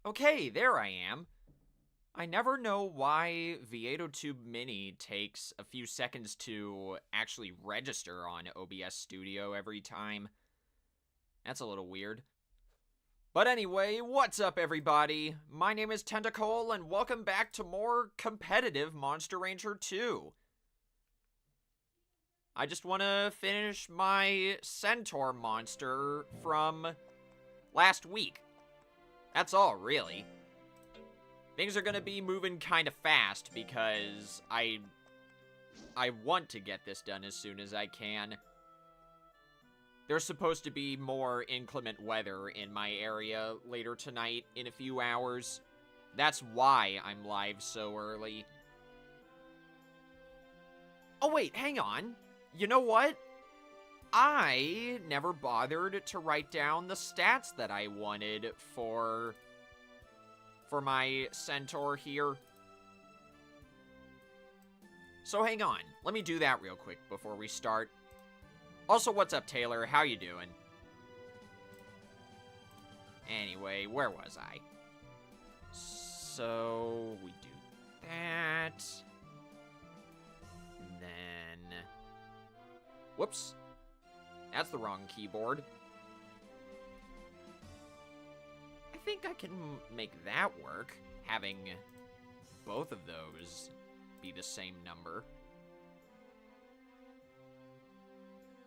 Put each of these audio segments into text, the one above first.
Okay, there I am. I never know why V802 Mini takes a few seconds to actually register on OBS Studio every time. That's a little weird. But anyway, what's up everybody? My name is Tentacle and welcome back to more competitive Monster Ranger 2. I just want to finish my Centaur monster from last week. That's all, really. Things are gonna be moving kind of fast because I want to get this done as soon as I can. There's supposed to be more inclement weather in my area later tonight in a few hours. That's why I'm live so early. Oh wait, hang on. You know what? I never bothered to write down the stats that I wanted for my Centaur here. So hang on, let me do that real quick before we start. Also, what's up, Taylor? How you doing? Anyway, where was I? So, we do that. Then... Whoops. That's the wrong keyboard. I think I can make that work, having both of those be the same number.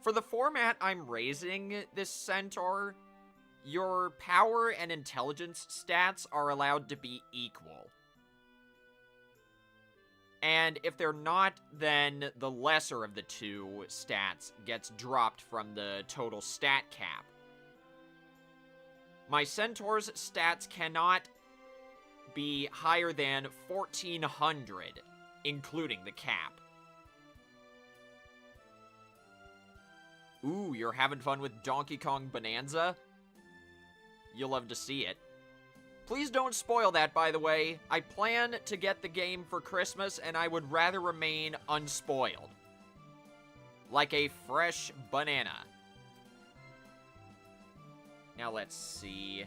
For the format I'm raising this Centaur, your power and intelligence stats are allowed to be equal. And if they're not, then the lesser of the two stats gets dropped from the total stat cap. My Centaur's stats cannot be higher than 1,400, including the cap. Ooh, you're having fun with Donkey Kong Bonanza? You'll love to see it. Please don't spoil that, by the way. I plan to get the game for Christmas, and I would rather remain unspoiled. Like a fresh banana. Now let's see.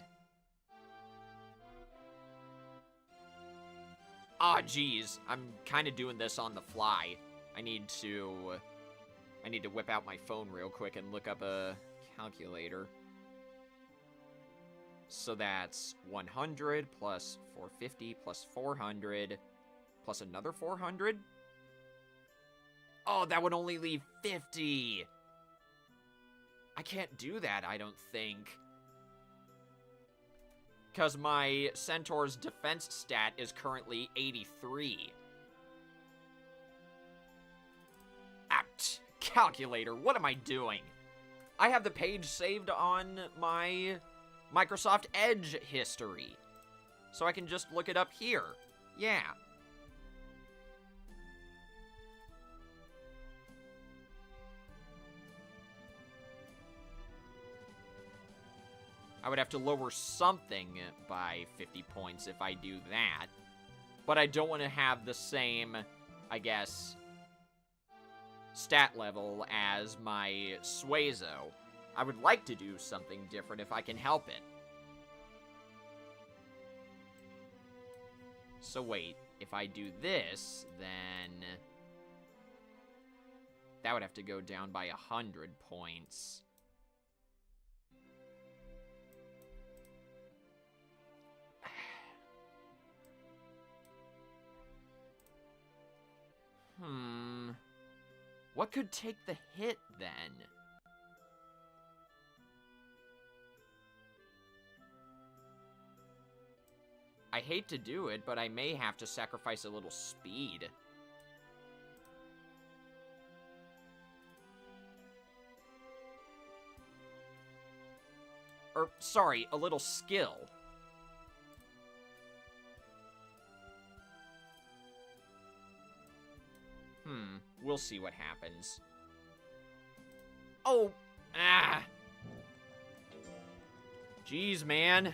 Ah, geez. I'm kind of doing this on the fly. I need to whip out my phone real quick and look up a calculator. So that's 100 plus 450 plus 400 plus another 400? Oh, that would only leave 50! I can't do that, I don't think. because my Centaur's defense stat is currently 83. Calculator, what am I doing? I have the page saved on my Microsoft Edge history, so I can just look it up here. Yeah. I would have to lower something by 50 points if I do that. But I don't want to have the same, I guess, stat level as my Suezo. I would like to do something different if I can help it. So wait, if I do this, then that would have to go down by 100 points. What could take the hit, then? I hate to do it, but I may have to sacrifice a little speed. Or, sorry, a little skill. We'll see what happens. Oh, Jeez, man.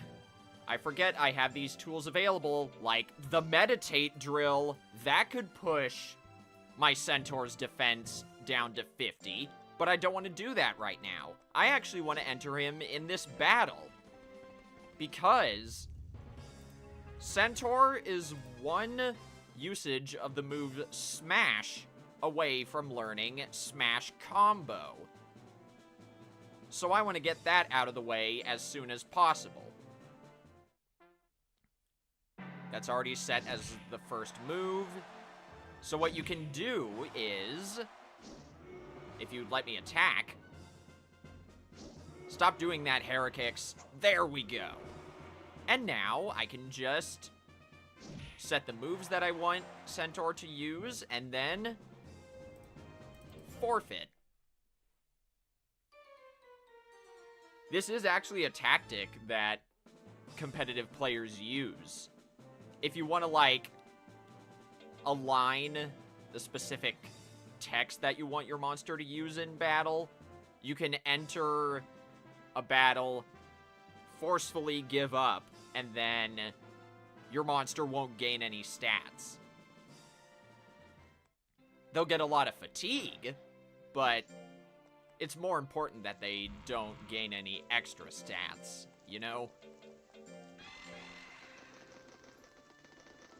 I forget I have these tools available, like the meditate drill. That could push my Centaur's defense down to 50, but I don't want to do that right now. I actually want to enter him in this battle, because Centaur is one usage of the move Smash away from learning Smash Combo. So I want to get that out of the way as soon as possible. That's already set as the first move. So what you can do is, if you'd let me attack, stop doing that, Heracix. There we go. And now I can just set the moves that I want Centaur to use, and then forfeit. This is actually a tactic that competitive players use. If you want to, like, align the specific text that you want your monster to use in battle, you can enter a battle, forcefully give up, and then your monster won't gain any stats. They'll get a lot of fatigue, but it's more important that they don't gain any extra stats, you know?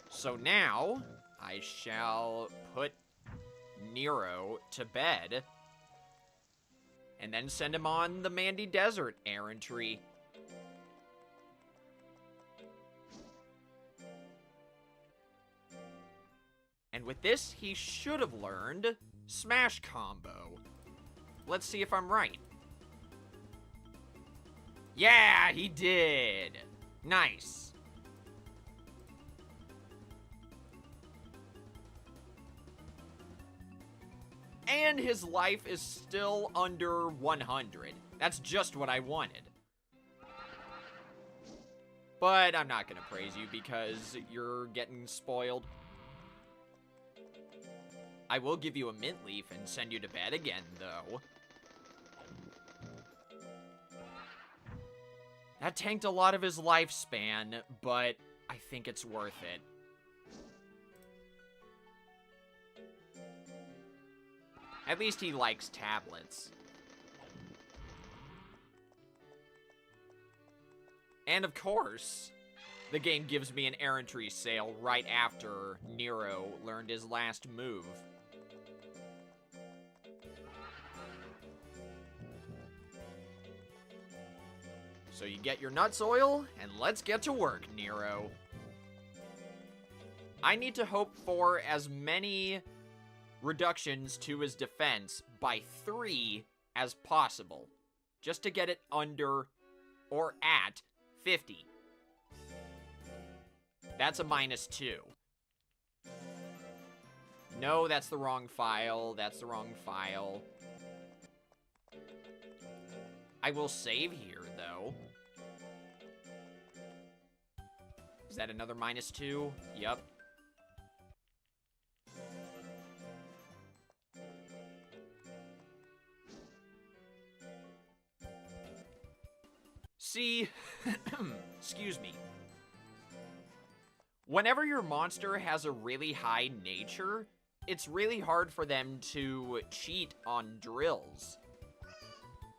So now, I shall put Nero to bed, and then send him on the Mandy Desert errantry. And with this, he should have learned Smash Combo. Let's see if I'm right. Yeah, he did! Nice. And his life is still under 100. That's just what I wanted. But I'm not gonna praise you because you're getting spoiled. I will give you a mint leaf and send you to bed again, though. That tanked a lot of his lifespan, but I think it's worth it. At least he likes tablets. And of course, the game gives me an errantry sale right after Nero learned his last move. So you get your nuts oil, and let's get to work, Nero. I need to hope for as many reductions to his defense by 3 as possible, just to get it under or at 50. That's a -2. No, that's the wrong file. That's the wrong file. I will save here, though. Is that another -2? Yep. See, excuse me. Whenever your monster has a really high nature, it's really hard for them to cheat on drills.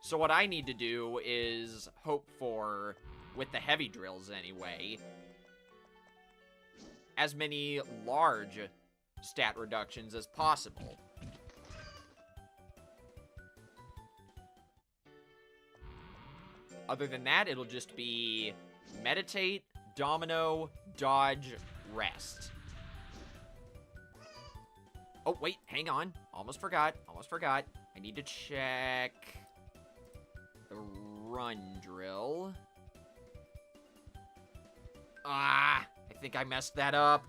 So what I need to do is hope for, with the heavy drills anyway, as many large stat reductions as possible. Other than that, it'll just be meditate, domino, dodge, rest. Oh, wait, hang on. Almost forgot. I need to check the run drill. I think I messed that up.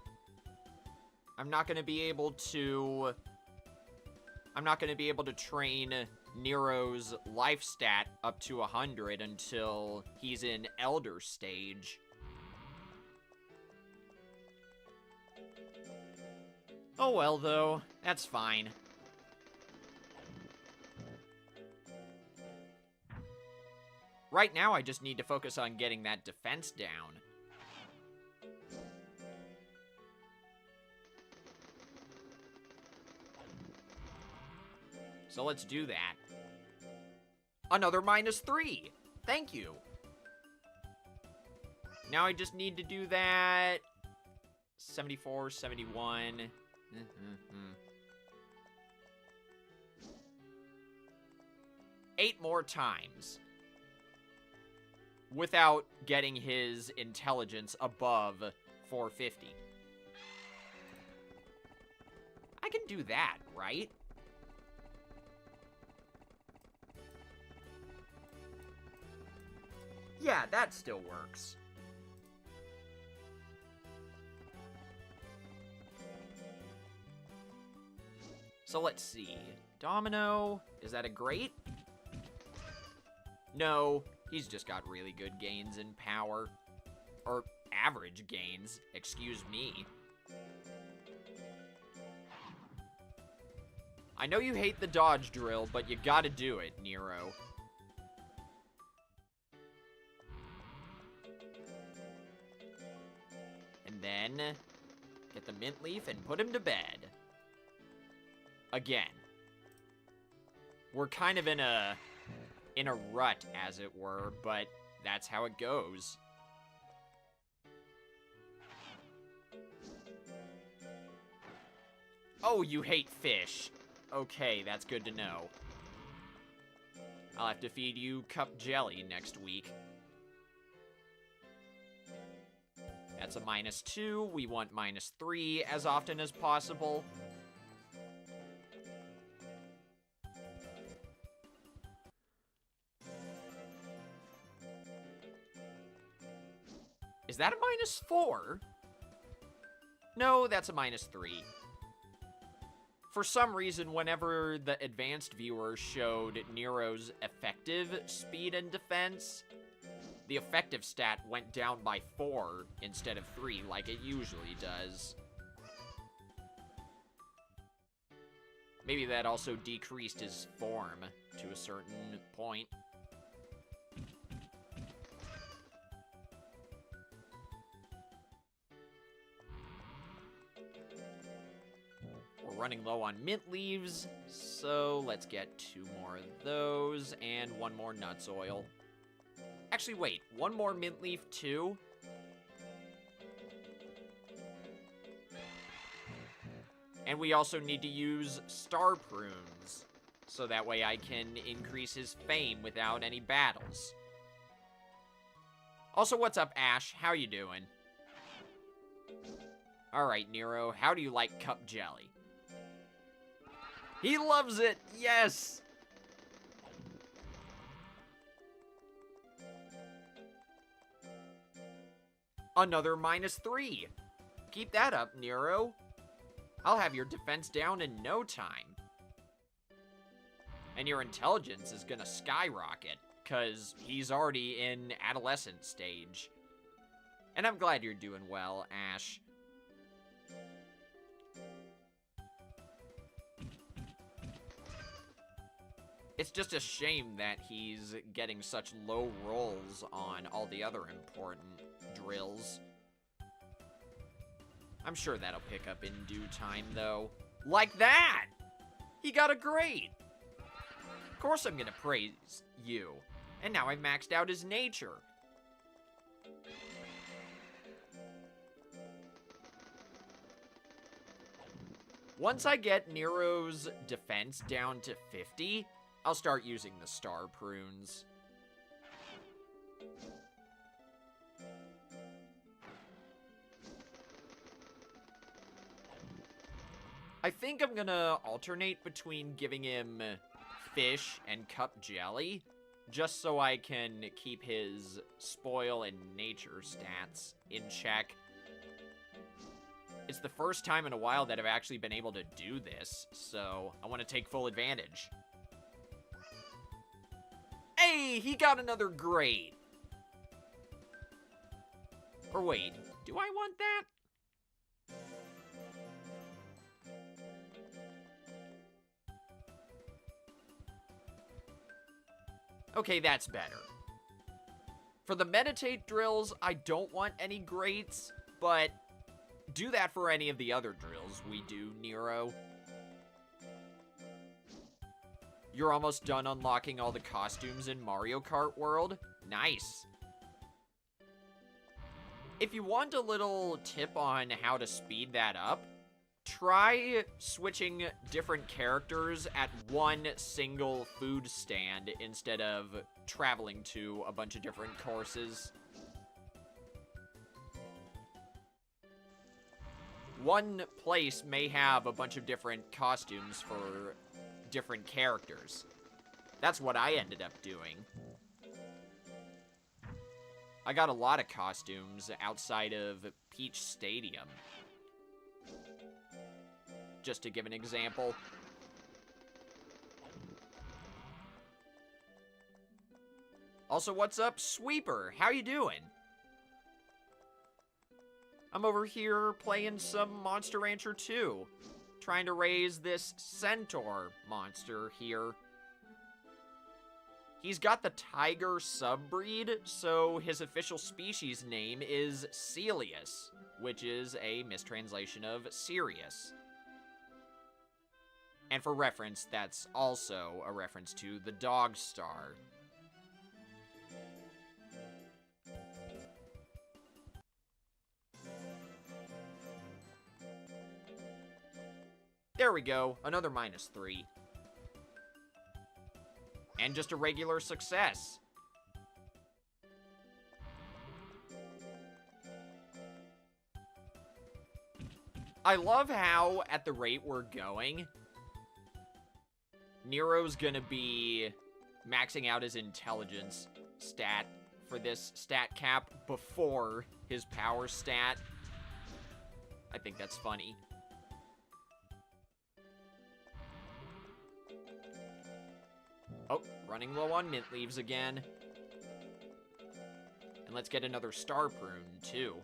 I'm not going to be able to train Nero's life stat up to 100 until he's in Elder Stage. Oh well, though. That's fine. Right now, I just need to focus on getting that defense down. So let's do that. Another -3! Thank you! Now I just need to do that... 74, 71... 8 more times. Without getting his intelligence above 450. I can do that, right? Yeah, that still works. So let's see. Domino, is that a great? No, he's just got really good gains in power. Or average gains, excuse me. I know you hate the dodge drill, but you gotta do it, Nero. And then, get the mint leaf and put him to bed. Again. We're kind of in a rut, as it were, but that's how it goes. Oh, you hate fish. Okay, that's good to know. I'll have to feed you cup jelly next week. That's a -2. We want -3 as often as possible. Is that a -4? No, that's a -3. For some reason, whenever the advanced viewer showed Nero's effective speed and defense, the effective stat went down by 4 instead of 3, like it usually does. Maybe that also decreased his form to a certain point. We're running low on mint leaves, so let's get 2 more of those and 1 more nuts oil. Actually, wait, 1 more mint leaf too? And we also need to use star prunes, so that way I can increase his fame without any battles. Also, what's up, Ash? How you doing? Alright, Nero, how do you like cup jelly? He loves it! Yes! Another -3. Keep that up, Nero. I'll have your defense down in no time. And your intelligence is gonna skyrocket, because he's already in adolescent stage. And I'm glad you're doing well, Ash. It's just a shame that he's getting such low rolls on all the other important drills. I'm sure that'll pick up in due time, though. Like that! He got a grade! Of course I'm gonna praise you. And now I've maxed out his nature. Once I get Nero's defense down to 50, I'll start using the star prunes. I think I'm gonna alternate between giving him fish and cup jelly, just so I can keep his spoil and nature stats in check. It's the first time in a while that I've actually been able to do this, so I want to take full advantage. Hey, he got another grade. Or wait, do I want that? Okay, that's better. For the meditate drills, I don't want any grades, but do that for any of the other drills we do, Nero. You're almost done unlocking all the costumes in Mario Kart World? Nice. If you want a little tip on how to speed that up, try switching different characters at one single food stand instead of traveling to a bunch of different courses. One place may have a bunch of different costumes for different characters. That's what I ended up doing. I got a lot of costumes outside of Peach Stadium. Just to give an example. Also, what's up, Sweeper? How you doing? I'm over here playing some Monster Rancher 2. Trying to raise this Centaur monster here. He's got the tiger subbreed, so his official species name is Celious, which is a mistranslation of Sirius. And for reference, that's also a reference to the dog star. There we go, another -3. And just a regular success. I love how, at the rate we're going, Nero's gonna be maxing out his intelligence stat for this stat cap before his power stat. I think that's funny. Oh, running low on mint leaves again. And let's get another star prune, too.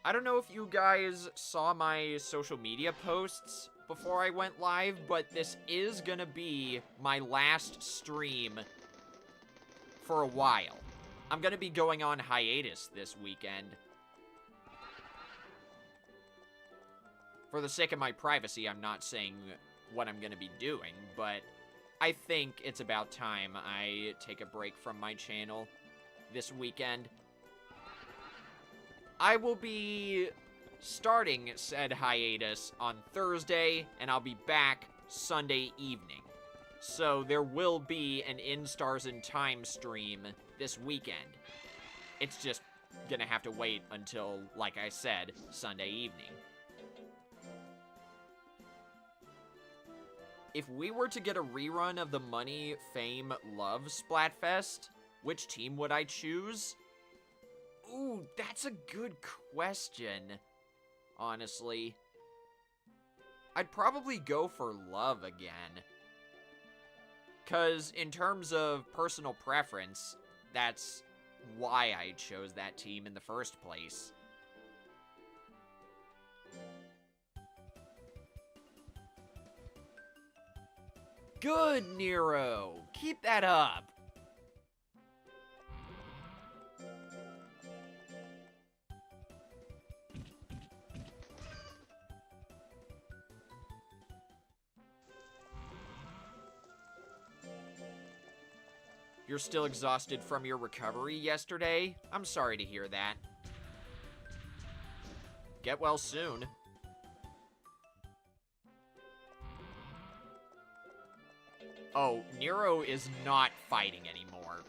I don't know if you guys saw my social media posts before I went live, but this is gonna be my last stream for a while. I'm gonna be going on hiatus this weekend. For the sake of my privacy, I'm not saying what I'm gonna be doing, but I think it's about time I take a break from my channel this weekend. I will be starting said hiatus on Thursday, and I'll be back Sunday evening. So there will be an In Stars in Time stream this weekend. It's just gonna have to wait until, like I said, Sunday evening. if we were to get a rerun of the Money, Fame, Love Splatfest, which team would I choose? Ooh, that's a good question, honestly. I'd probably go for Love again. Because in terms of personal preference, that's why I chose that team in the first place. Good, Nero! Keep that up! You're still exhausted from your recovery yesterday? I'm sorry to hear that. Get well soon. Oh, Nero is not fighting anymore.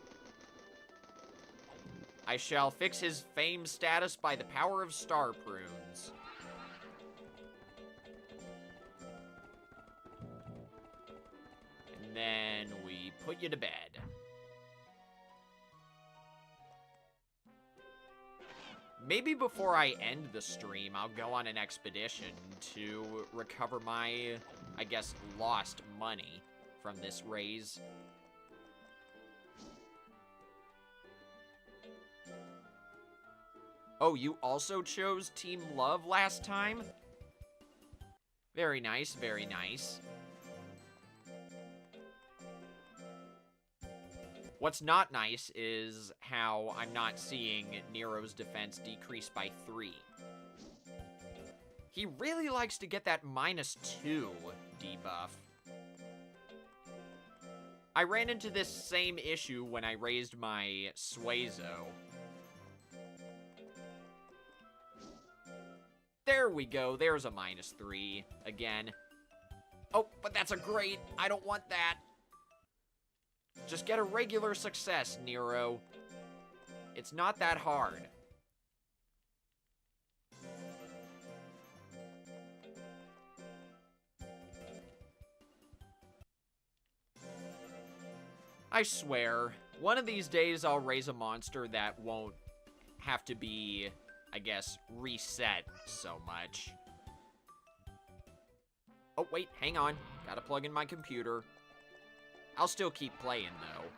I shall fix his fame status by the power of star prunes. And then we put you to bed. Maybe before I end the stream, I'll go on an expedition to recover my, I guess, lost money from this raise. Oh, you also chose Team Love last time? Very nice, very nice. What's not nice is how I'm not seeing Nero's defense decrease by 3. He really likes to get that -2 debuff. I ran into this same issue when I raised my Suezo. There we go, there's a -3 again. Oh, but that's a great, I don't want that. Just get a regular success, Nero. It's not that hard. I swear, one of these days I'll raise a monster that won't have to be, I guess, reset so much. Oh, wait, hang on. Gotta plug in my computer. I'll still keep playing, though.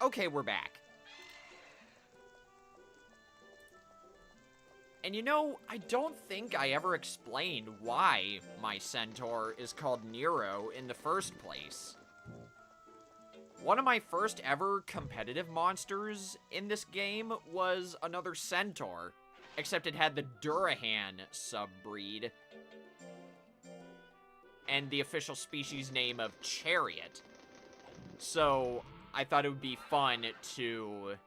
Okay, we're back. And you know, I don't think I ever explained why my Centaur is called Nero in the first place. One of my first ever competitive monsters in this game was another Centaur, except it had the Durahan subbreed, and the official species name of Chariot. So I thought it would be fun to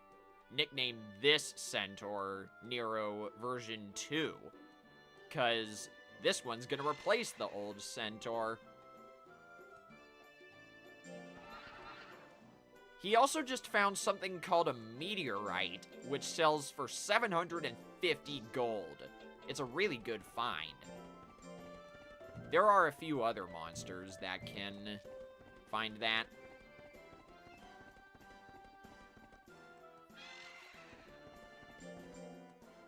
nickname this Centaur Nero version 2, because this one's gonna replace the old Centaur. He also just found something called a meteorite, which sells for 750 gold. It's a really good find. There are a few other monsters that can find that.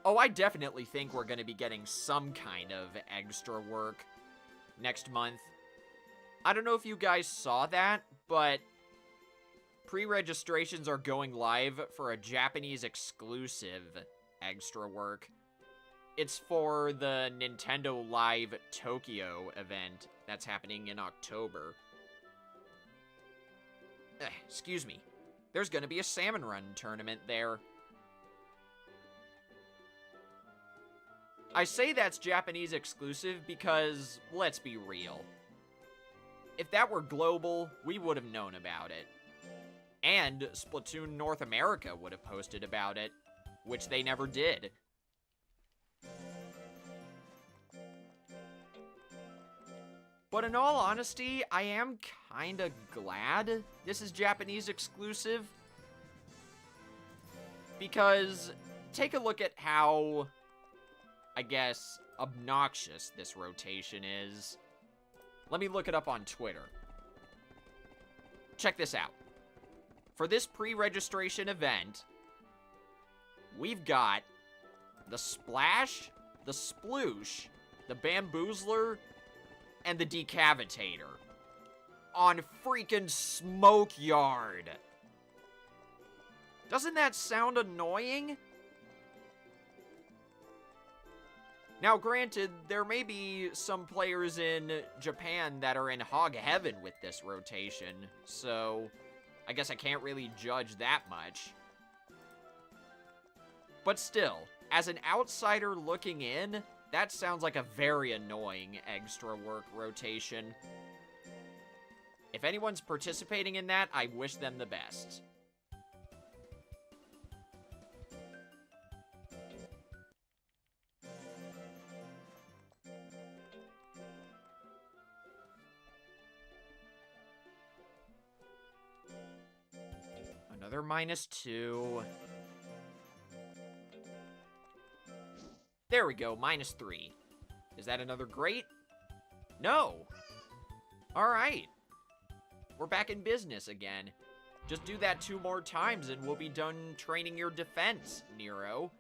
Oh, I definitely think we're going to be getting some kind of extra work next month. I don't know if you guys saw that, but pre-registrations are going live for a Japanese exclusive extra work. It's for the Nintendo Live Tokyo event that's happening in October. Excuse me. There's going to be a Salmon Run tournament there. I say that's Japanese exclusive because, let's be real. If that were global, we would have known about it. And Splatoon North America would have posted about it, which they never did. But in all honesty, I am kinda glad this is Japanese exclusive. Because take a look at how, I guess, obnoxious this rotation is. Let me look it up on Twitter. Check this out. For this pre-registration event, we've got the Splash, the Sploosh, the Bamboozler, and the Decavitator on freaking Smokeyard. Doesn't that sound annoying? Now, granted, there may be some players in Japan that are in hog heaven with this rotation, so I guess I can't really judge that much. But still, as an outsider looking in, that sounds like a very annoying extra work rotation. If anyone's participating in that, I wish them the best. Another -2. There we go, -3. Is that another great? No. Alright. We're back in business again. Just do that 2 more times and we'll be done training your defense, Nero.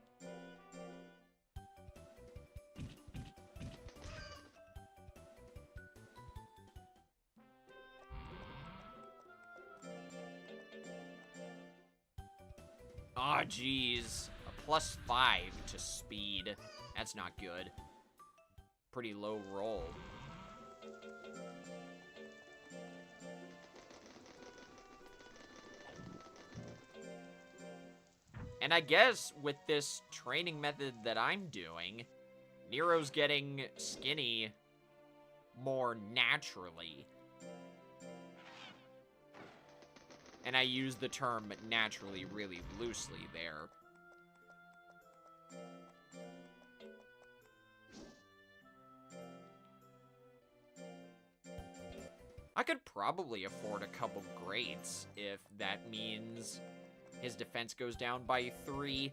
Aw, jeez. A +5 to speed. That's not good. Pretty low roll. And I guess with this training method that I'm doing, Nero's getting skinny more naturally. And I use the term naturally really loosely there. I could probably afford a couple greats if that means his defense goes down by 3.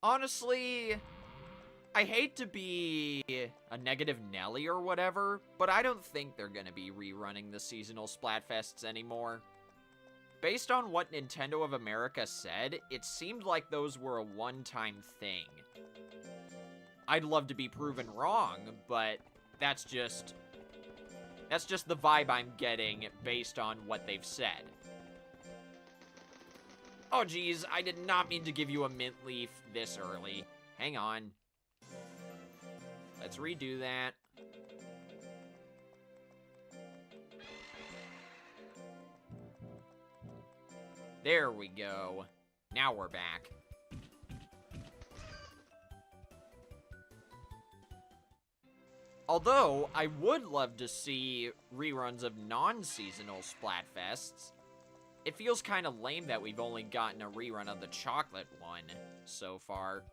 Honestly, I hate to be a negative Nelly or whatever, but I don't think they're gonna be rerunning the seasonal Splatfests anymore. Based on what Nintendo of America said, it seemed like those were a one-time thing. I'd love to be proven wrong, but that's just the vibe I'm getting based on what they've said. Oh geez, I did not mean to give you a mint leaf this early. Hang on. Let's redo that. There we go. Now we're back. Although, I would love to see reruns of non-seasonal Splatfests. It feels kind of lame that we've only gotten a rerun of the chocolate one so far.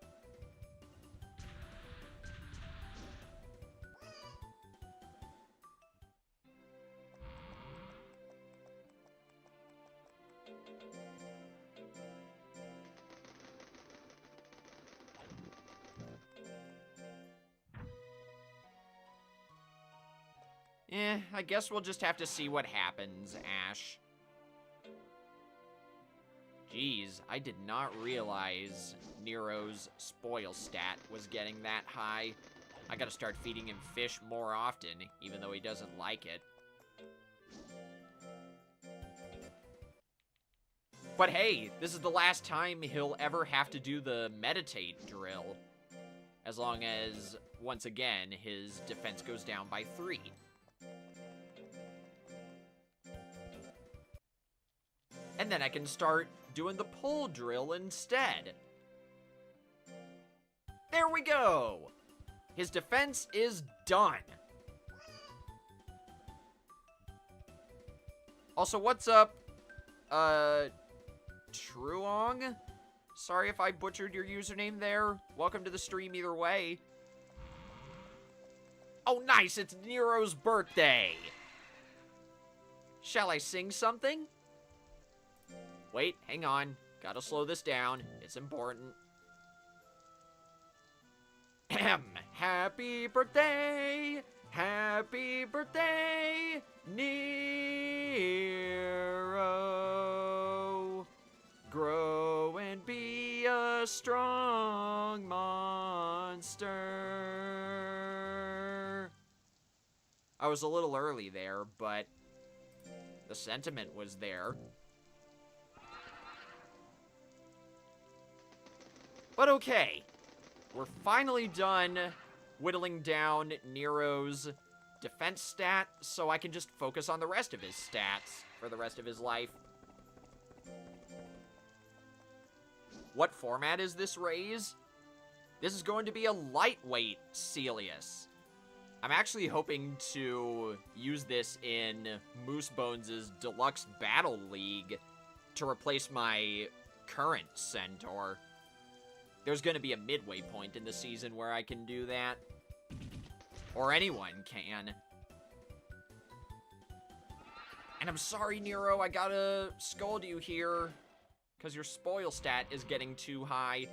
I guess we'll just have to see what happens, Ash. Jeez, I did not realize Nero's spoil stat was getting that high. I gotta start feeding him fish more often, even though he doesn't like it. But hey, this is the last time he'll ever have to do the meditate drill. As long as, once again, his defense goes down by 3. And then I can start doing the pull drill instead. There we go! His defense is done. Also, what's up, Truong? Sorry if I butchered your username there. Welcome to the stream either way. Oh, nice! It's Nero's birthday! Shall I sing something? Wait, hang on. Gotta slow this down. It's important. Happy birthday! Happy birthday, Nero! Grow and be a strong monster. I was a little early there, but the sentiment was there. But okay, we're finally done whittling down Nero's defense stat, so I can just focus on the rest of his stats for the rest of his life. What format is this raise? This is going to be a lightweight Celious. I'm actually hoping to use this in Moosebones' Deluxe Battle League to replace my current Centaur. There's going to be a midway point in the season where I can do that. Or anyone can. And I'm sorry, Nero, I gotta scold you here, because your spoil stat is getting too high.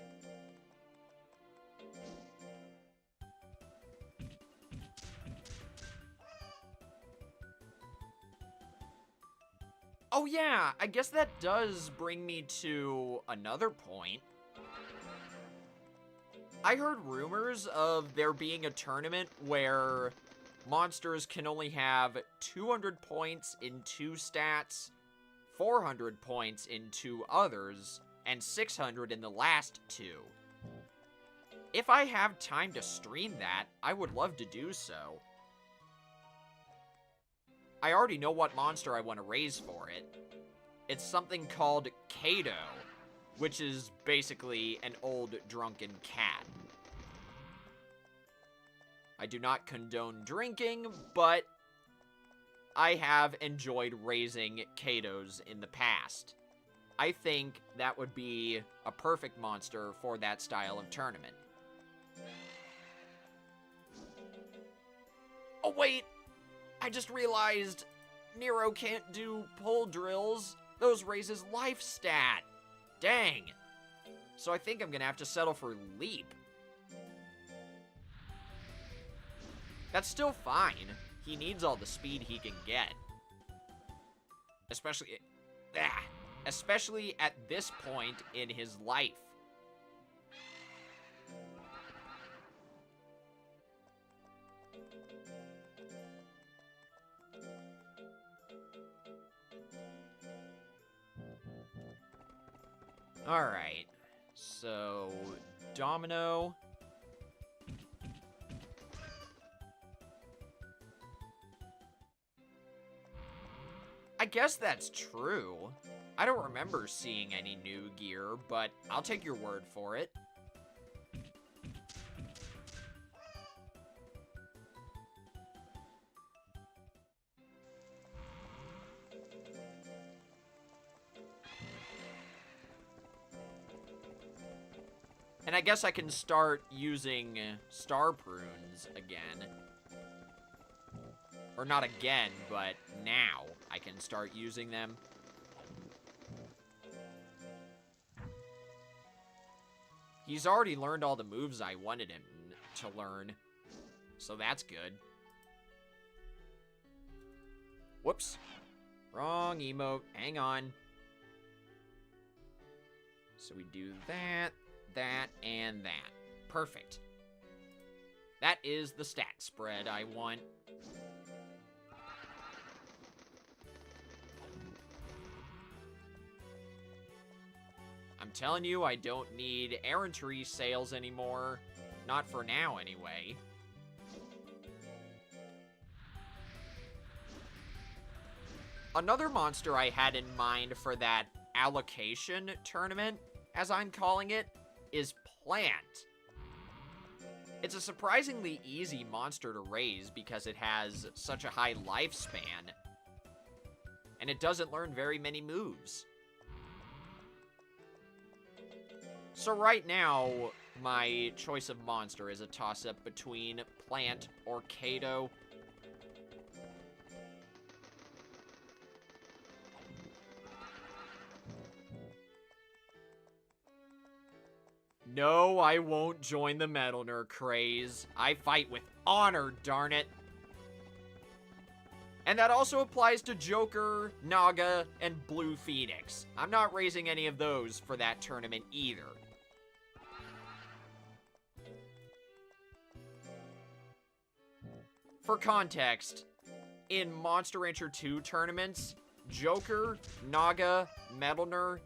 Oh yeah, I guess that does bring me to another point. I heard rumors of there being a tournament where monsters can only have 200 points in 2 stats, 400 points in 2 others, and 600 in the last 2. If I have time to stream that, I would love to do so. I already know what monster I want to raise for it. It's something called Cato, which is basically an old drunken cat. I do not condone drinking, but I have enjoyed raising Catos in the past. I think that would be a perfect monster for that style of tournament. Oh wait! I just realized Nero can't do pull drills. Those raise his life stat. Dang. So I think I'm gonna have to settle for leap. That's still fine. He needs all the speed he can get. Especially at this point in his life. Alright, so Domino. I guess that's true. I don't remember seeing any new gear, but I'll take your word for it. And I guess I can start using star prunes again. Or not again, but now I can start using them. He's already learned all the moves I wanted him to learn, so that's good. Whoops. Wrong emote. Hang on. So we do that, that, and that. Perfect. That is the stat spread I want. I'm telling you, I don't need errantry sales anymore. Not for now, anyway. Another monster I had in mind for that allocation tournament, as I'm calling it, is Plant. It's a surprisingly easy monster to raise because it has such a high lifespan, and it doesn't learn very many moves. So right now, my choice of monster is a toss-up between Plant or Kato. No, I won't join the Metalner craze. I fight with honor, darn it. And that also applies to Joker, Naga, and Blue Phoenix. I'm not raising any of those for that tournament either. For context, in Monster Rancher 2 tournaments, Joker, Naga, Metalner,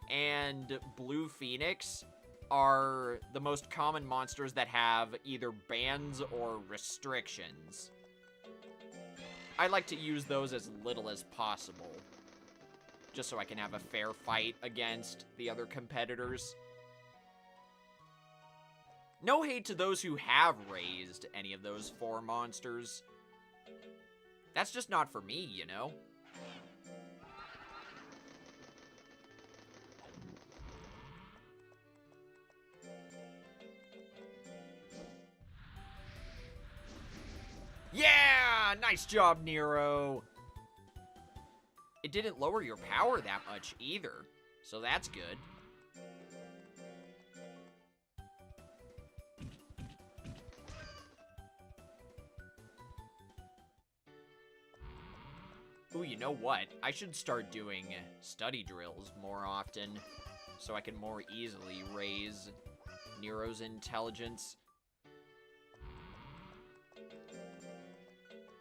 and Blue Phoenix are the most common monsters that have either bans or restrictions. I like to use those as little as possible, just so I can have a fair fight against the other competitors. No hate to those who have raised any of those 4 monsters. That's just not for me, you know? Yeah! Nice job, Nero! It didn't lower your power that much either, so that's good. Ooh, you know what? I should start doing study drills more often, so I can more easily raise Nero's intelligence.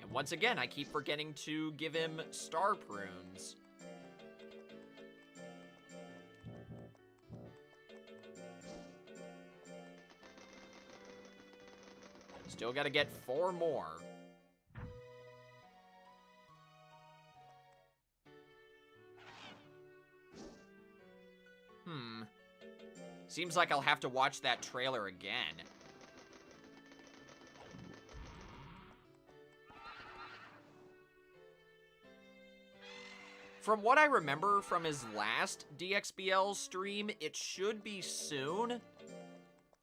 And once again, I keep forgetting to give him star prunes. Still gotta get 4 more. Seems like I'll have to watch that trailer again. From what I remember from his last DXBL stream, it should be soon,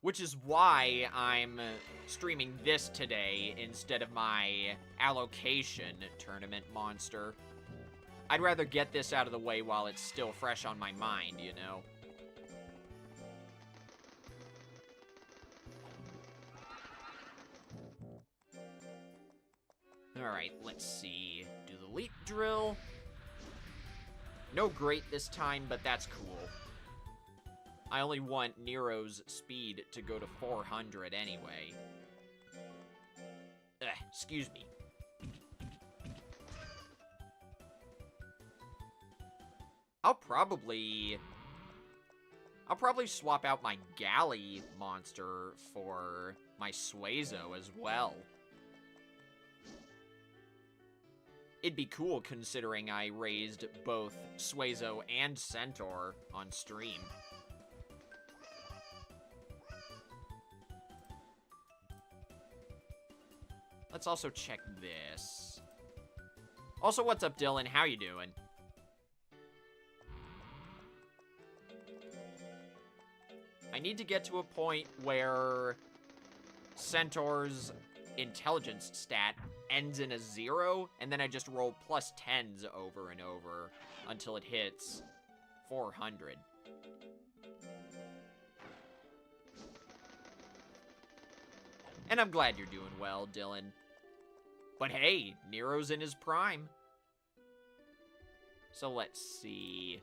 which is why I'm streaming this today instead of my allocation tournament monster. I'd rather get this out of the way while it's still fresh on my mind, you know? Alright, let's see. Do the leap drill. No great this time, but that's cool. I only want Nero's speed to go to 400 anyway. Excuse me. I'll probably swap out my Galley monster for my Suezo as well. It'd be cool considering I raised both Suezo and Centaur on stream. Let's also check this. Also, what's up, Dylan? How you doing? I need to get to a point where Centaur's intelligence stat ends in a 0, and then I just roll plus 10s over and over until it hits 400. And I'm glad you're doing well, Dylan. But hey, Nero's in his prime. So let's see.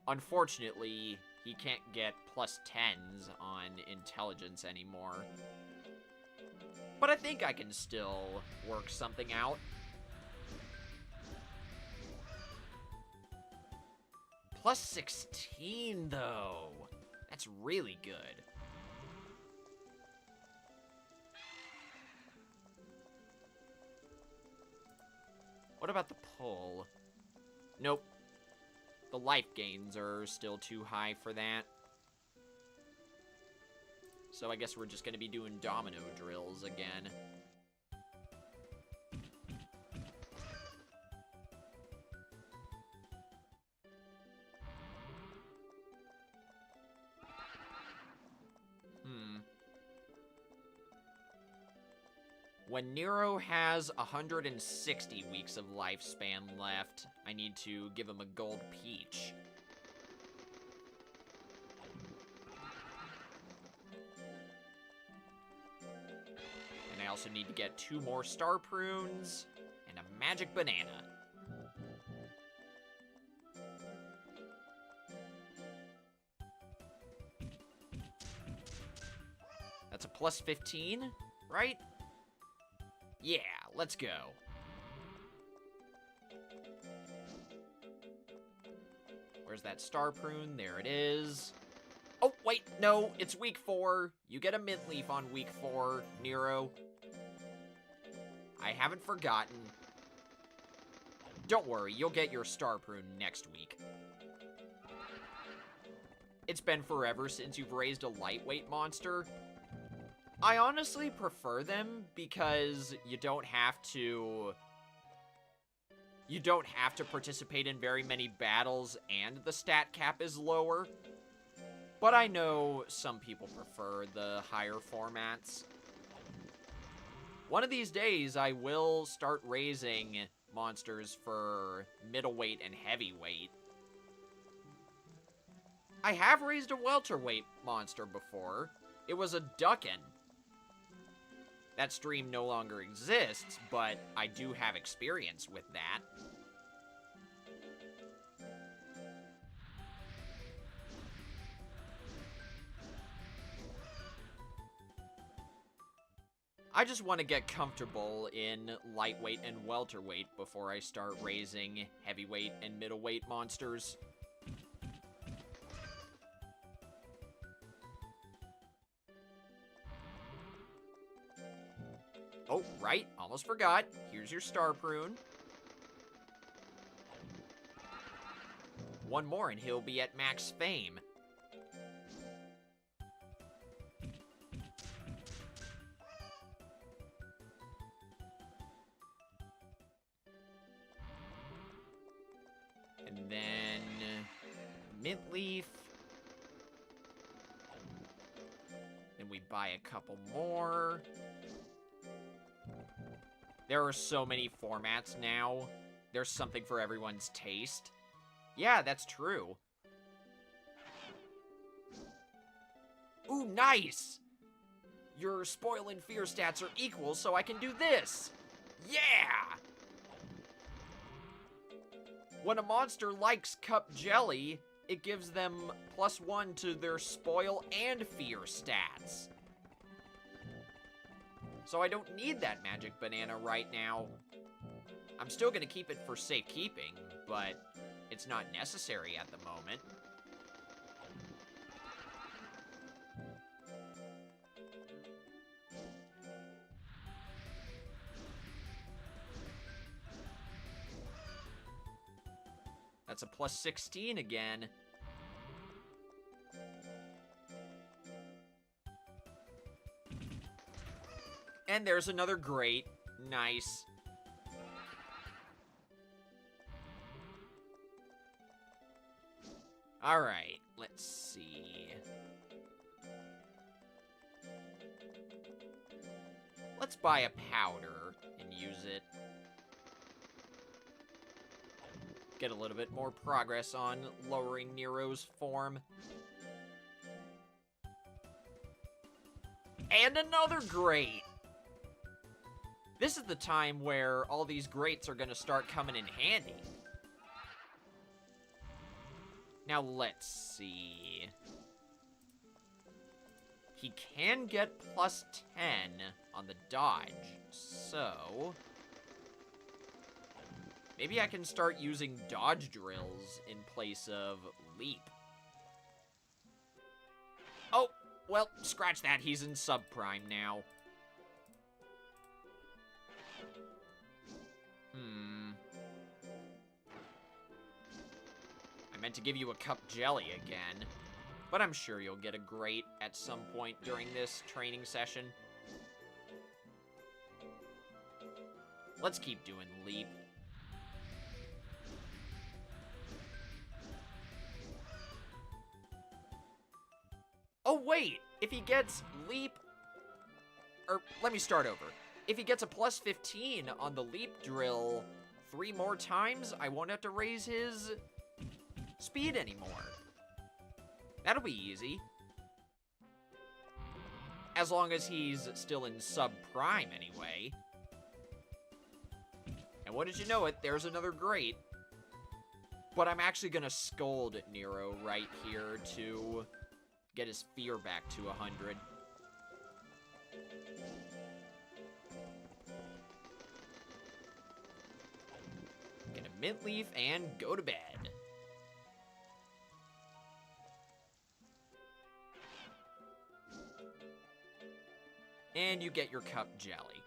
Unfortunately, he can't get plus 10s on intelligence anymore. But I think I can still work something out. Plus 16, though. That's really good. What about the pull? Nope. The life gains are still too high for that. So I guess we're just going to be doing domino drills again. When Nero has 160 weeks of lifespan left, I need to give him a gold peach. And I also need to get 2 more star prunes and a magic banana. That's a plus 15, right? Yeah, let's go. Where's that star prune? There it is. Oh, wait, no, it's week 4. You get a mint leaf on week 4, Nero. I haven't forgotten. Don't worry, you'll get your star prune next week. It's been forever since you've raised a lightweight monster. I honestly prefer them because you don't have to participate in very many battles and the stat cap is lower. But I know some people prefer the higher formats. One of these days, I will start raising monsters for middleweight and heavyweight. I have raised a welterweight monster before. It was a Duckin. That stream no longer exists, but I do have experience with that. I just want to get comfortable in lightweight and welterweight before I start raising heavyweight and middleweight monsters. Oh, right, almost forgot. Here's your star prune. 1 more and he'll be at max fame. And then mint leaf. Then we buy a couple more. There are so many formats now. There's something for everyone's taste. Yeah, that's true. Ooh, nice! Your spoil and fear stats are equal, so I can do this! Yeah! When a monster likes cup jelly, it gives them +1 to their spoil and fear stats. So I don't need that magic banana right now. I'm still gonna keep it for safekeeping, but it's not necessary at the moment. That's a +16 again. And there's another great. Nice. Alright, let's see. Let's buy a powder and use it. Get a little bit more progress on lowering Nero's form. And another great! This is the time where all these greats are gonna start coming in handy. Now, let's see. He can get +10 on the dodge, so maybe I can start using dodge drills in place of leap. well, scratch that. He's in subprime now. I meant to give you a cup jelly again, but I'm sure you'll get a great at some point during this training session. Let's keep doing leap. Oh, wait! If he gets leap... Or, let me start over. If he gets a plus 15 on the leap drill 3 more times, I won't have to raise his speed anymore. That'll be easy. As long as he's still in subprime anyway. And what did you know it, there's another great. But I'm actually gonna scold Nero right here to get his fear back to 100. Get a mint leaf and go to bed. And you get your cup jelly.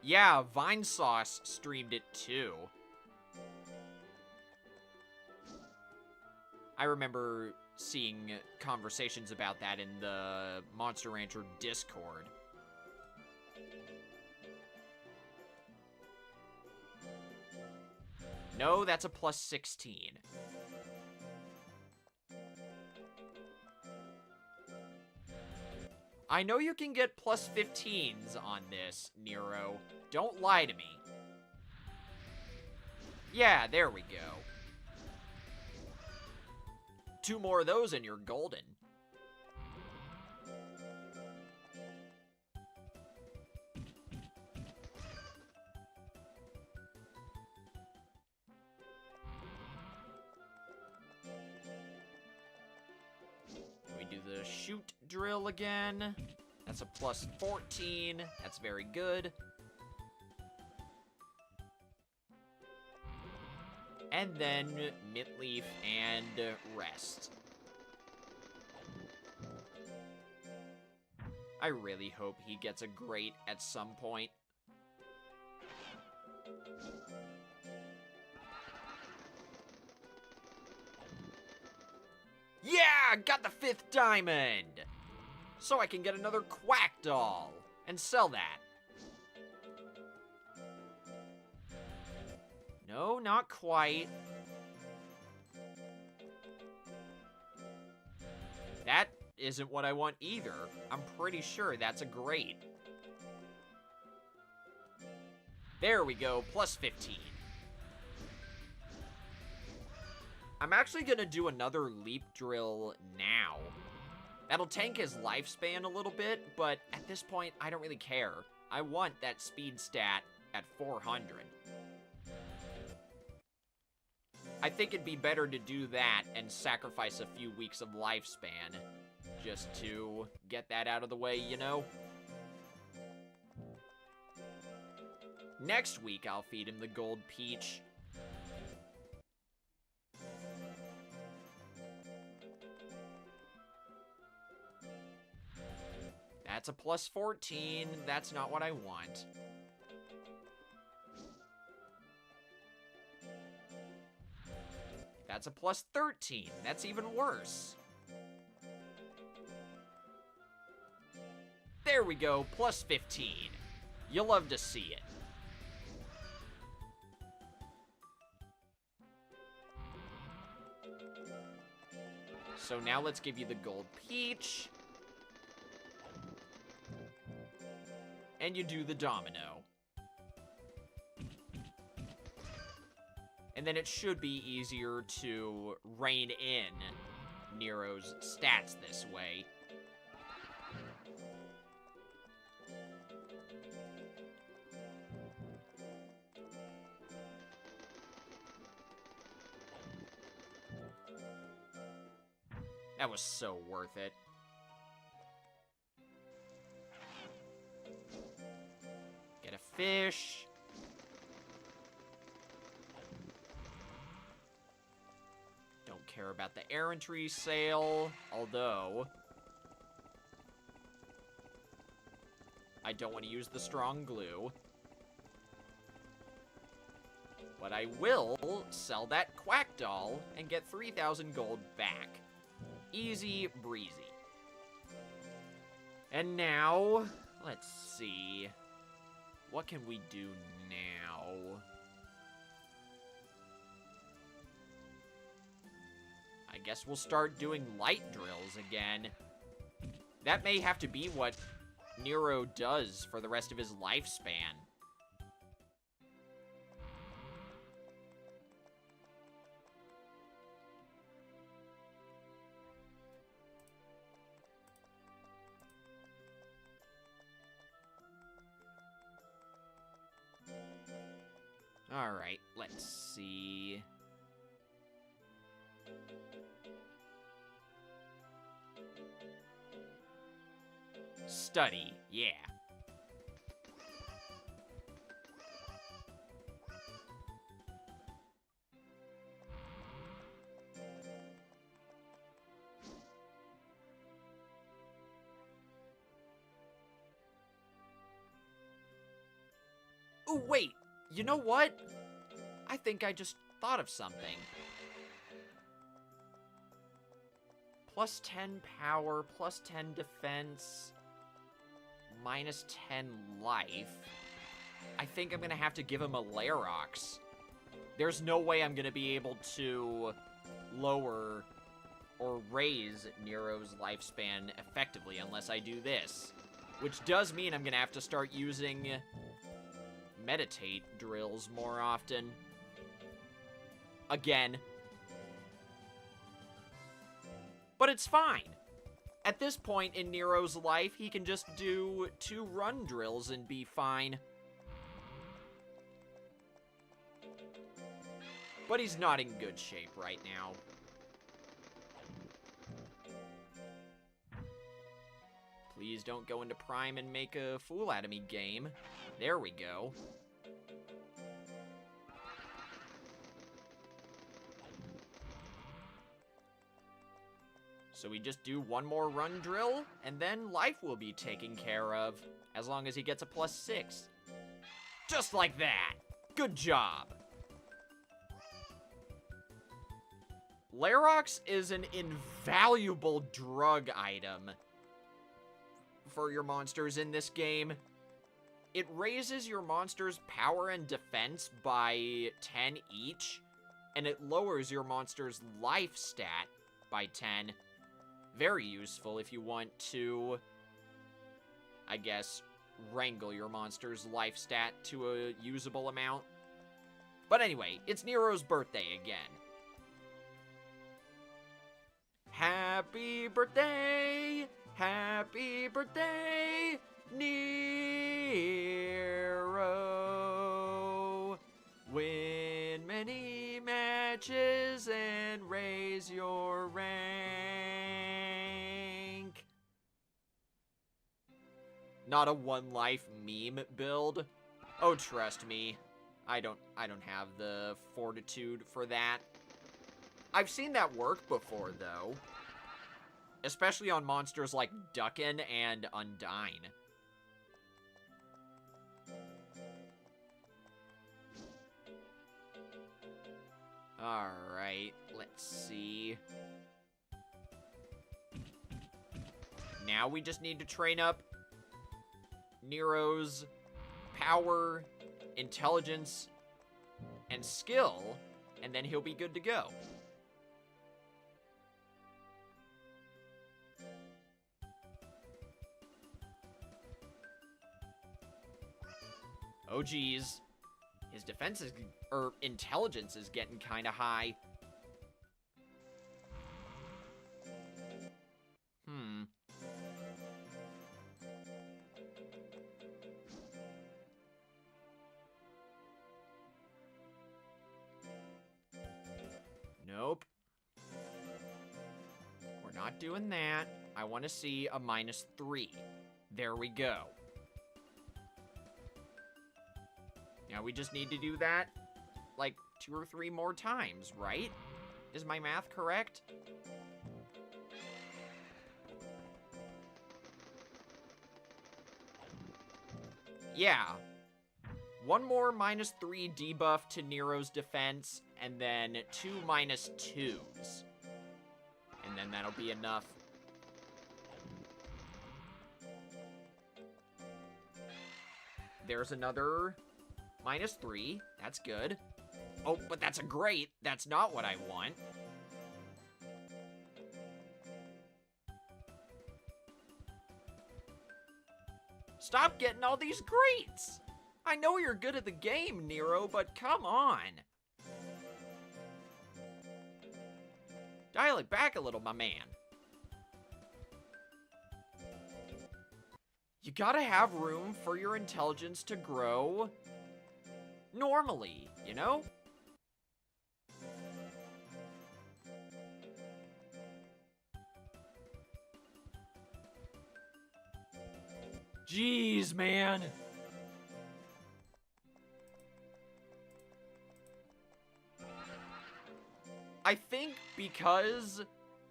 Yeah, Vine Sauce streamed it too. I remember seeing conversations about that in the Monster Rancher Discord. No, that's a plus 16. I know you can get plus 15s on this, Nero. Don't lie to me. Yeah, there we go. 2 more of those and you're golden. We do the shoot drill again. That's a plus 14. That's very good. And then mint leaf and rest. I really hope he gets a great at some point. Yeah! Got the 5th diamond! So I can get another Quack doll and sell that. No, not quite. That isn't what I want either. I'm pretty sure that's a great. There we go, plus 15. I'm actually gonna do another leap drill now. That'll tank his lifespan a little bit, but at this point, I don't really care. I want that speed stat at 400. I think it'd be better to do that and sacrifice a few weeks of lifespan just to get that out of the way, you know? Next week, I'll feed him the gold peach. That's a plus 14. That's not what I want. That's a plus 13. That's even worse. There we go, plus 15. You'll love to see it. So now let's give you the gold peach. And you do the domino. And then it should be easier to rein in Nero's stats this way. That was so worth it. Get a fish. Don't care about the errantry sale, although I don't want to use the strong glue. But I will sell that quack doll and get 3,000 gold back. Easy breezy. And now, let's see. What can we do now? I guess we'll start doing light drills again. That may have to be what Nero does for the rest of his lifespan. Alright, let's see. Study, yeah. Oh, wait. You know what? I think I just thought of something. Plus 10 power, plus 10 defense, minus 10 life. I think I'm gonna have to give him a Larox. There's no way I'm gonna be able to lower or raise Nero's lifespan effectively unless I do this. Which does mean I'm gonna have to start using meditate drills more often. Again. But it's fine. At this point in Nero's life, he can just do 2 run drills and be fine. But he's not in good shape right now. Please don't go into Prime and make a fool out of me, game. There we go. So we just do 1 more run drill, and then life will be taken care of, as long as he gets a plus 6. Just like that! Good job! Larox is an invaluable drug item for your monsters in this game. It raises your monster's power and defense by 10 each, and it lowers your monster's life stat by 10. Very useful if you want to, I guess, wrangle your monster's life stat to a usable amount. But anyway, it's Nero's birthday again. Happy birthday! Happy birthday, Nero! Win many matches and raise your rank. Not a 1 life meme build. Oh, trust me, I don't have the fortitude for that. I've seen that work before, though. Especially on monsters like Duckin and Undyne. Alright, let's see. Now we just need to train up Nero's power, intelligence, and skill, and then he'll be good to go. Oh geez, his defense is, or intelligence is getting kind of high. Nope. We're not doing that. I want to see a -3. There we go. Now we just need to do that, like, 2 or 3 more times, right? Is my math correct? Yeah. One more -3 debuff to Nero's defense, and then 2 -2s. And then that'll be enough. There's another -3. That's good. Oh, but that's a great. That's not what I want. Stop getting all these greats! I know you're good at the game, Nero, but come on. Dial it back a little, my man. You gotta have room for your intelligence to grow normally, you know? Jeez, man. I think because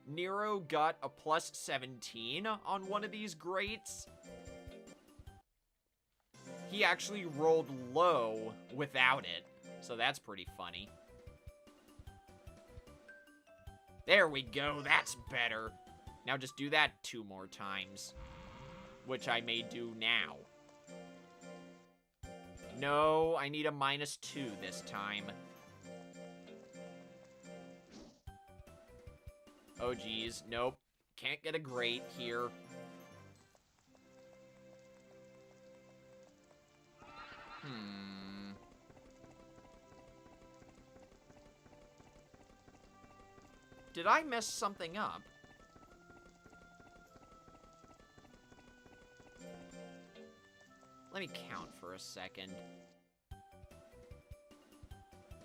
Nero got a +17 on one of these greats, he actually rolled low without it. So that's pretty funny. There we go, that's better. Now just do that 2 more times, which I may do now. No, I need a -2 this time. Oh, geez. Nope. Can't get a great here. Did I mess something up? Let me count for a second.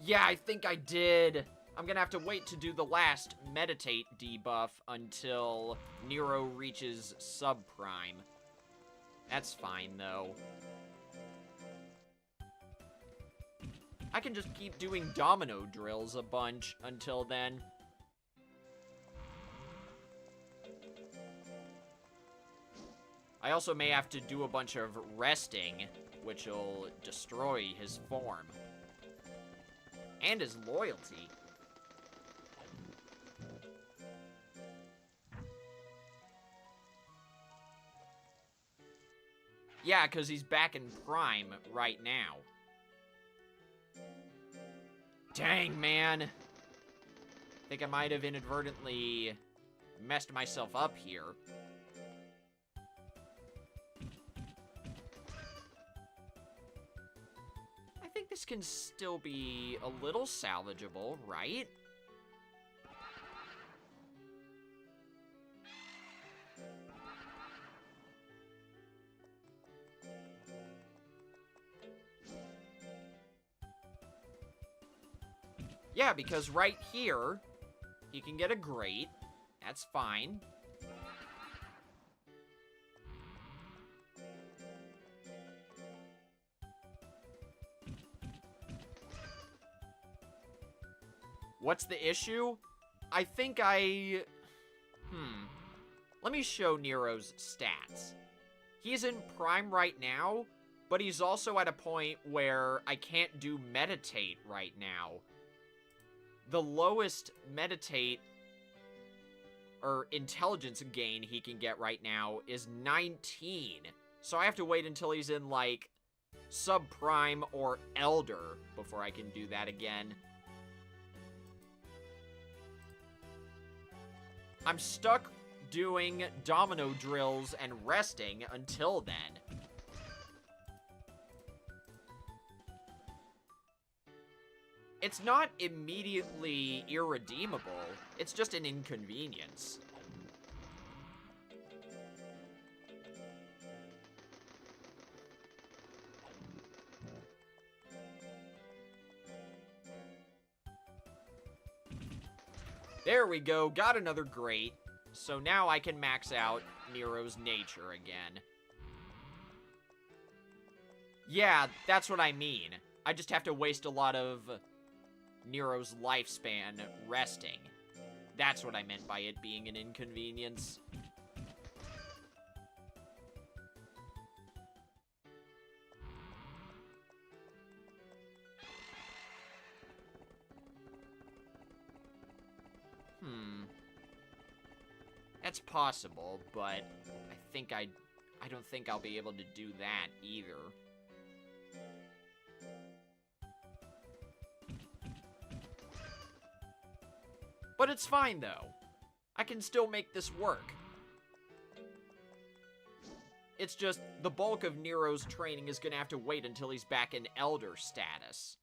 Yeah, I think I did. I'm gonna have to wait to do the last meditate debuff until Nero reaches subprime. That's fine, though. I can just keep doing domino drills a bunch until then. I also may have to do a bunch of resting, which will destroy his form. And his loyalty. Yeah, because he's back in prime right now. Dang, man. I think I might have inadvertently messed myself up here. I think this can still be a little salvageable, right? Yeah, because right here, he can get a great. That's fine. What's the issue? I think Let me show Nero's stats. He's in prime right now, but he's also at a point where I can't do meditate right now. The lowest meditate or intelligence gain he can get right now is 19. So I have to wait until he's in, like, subprime or elder before I can do that again. I'm stuck doing domino drills and resting until then. It's not immediately irredeemable, it's just an inconvenience. There we go, got another great. So now I can max out Nero's nature again. Yeah, that's what I mean. I just have to waste a lot of Nero's lifespan resting. That's what I meant by it being an inconvenience. That's possible, but I don't think I'll be able to do that either. But it's fine, though. I can still make this work. It's just, the bulk of Nero's training is gonna have to wait until he's back in Elder status.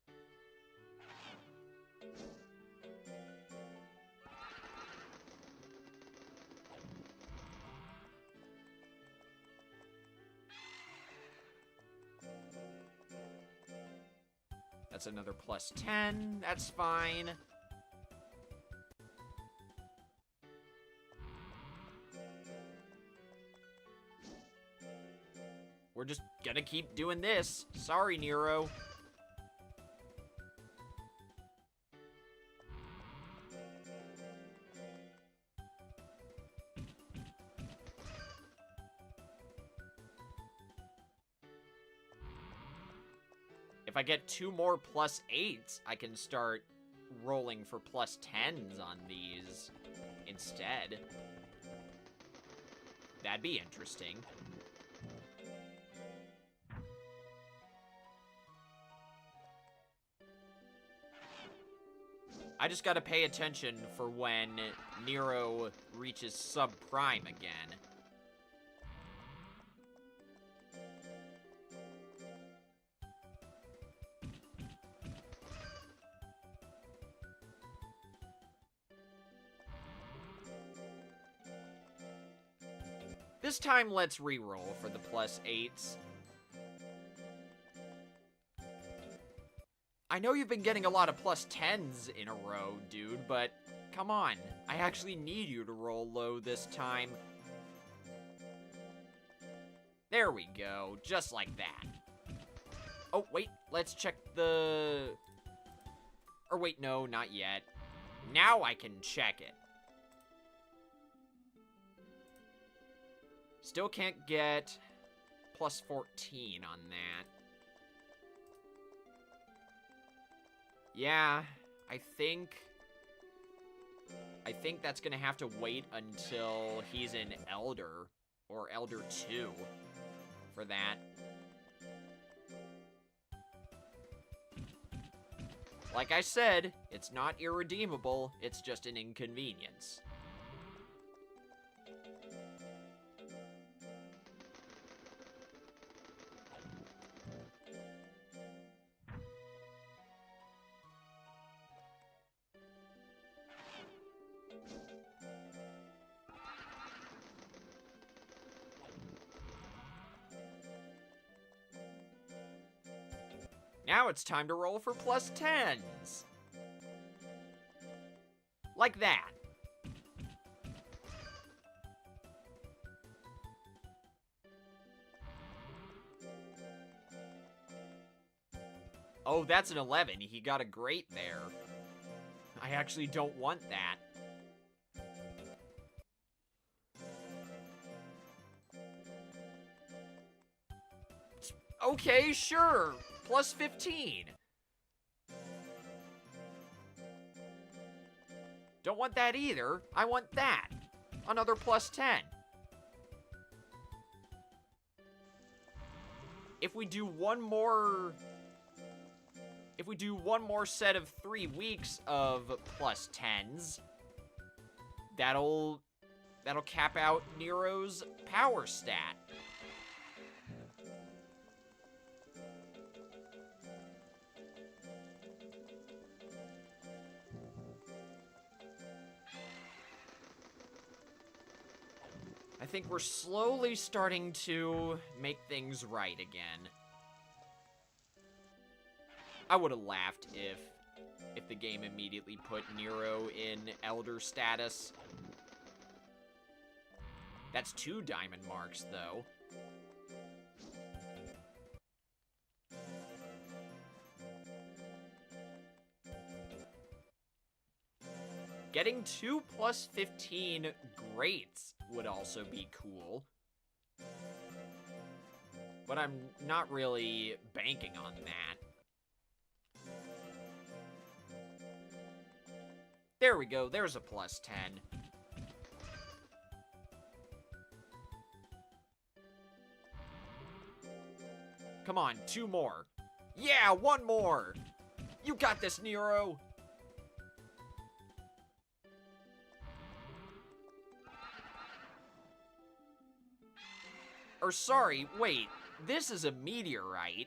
That's another plus 10. That's fine. We're just gonna keep doing this. Sorry, Nero. If I get 2 more plus 8s, I can start rolling for plus 10s on these instead. That'd be interesting. I just gotta pay attention for when Nero reaches subprime again. This time, let's reroll for the plus 8s. I know you've been getting a lot of plus 10s in a row, dude, but come on. I actually need you to roll low this time. There we go, just like that. Oh, wait, let's check the... Or wait, no, not yet. Now I can check it. Still can't get plus 14 on that. Yeah, I think that's gonna have to wait until he's in Elder, or Elder 2, for that. Like I said, it's not irredeemable, it's just an inconvenience. Now it's time to roll for plus 10s. Like that. Oh, that's an 11. He got a great there. I actually don't want that. Okay, sure. Plus 15. Don't want that either. I want that. Another plus 10. If we do one more set of 3 weeks of plus 10s, that'll cap out Nero's power stat. I think we're slowly starting to make things right again. I would have laughed if the game immediately put Nero in Elder status. That's 2 diamond marks, though. Getting 2 plus 15 greats would also be cool. But I'm not really banking on that. There we go, there's a plus 10. Come on, 2 more. Yeah, 1 more! You got this, Nero! Or sorry, wait, this is a meteorite.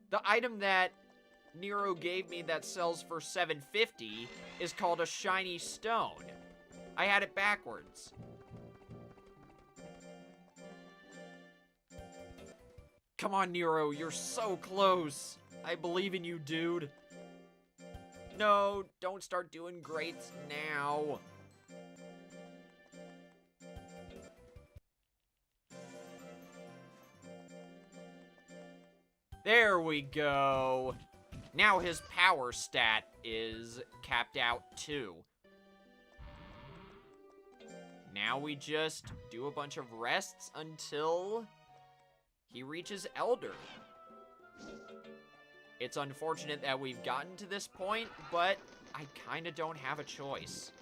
The item that Nero gave me that sells for $7.50 is called a shiny stone. I had it backwards. Come on, Nero, you're so close. I believe in you, dude. No, don't start doing greats now. There we go. Now his power stat is capped out too. Now we just do a bunch of rests until he reaches Elder. It's unfortunate that we've gotten to this point, but I kinda don't have a choice.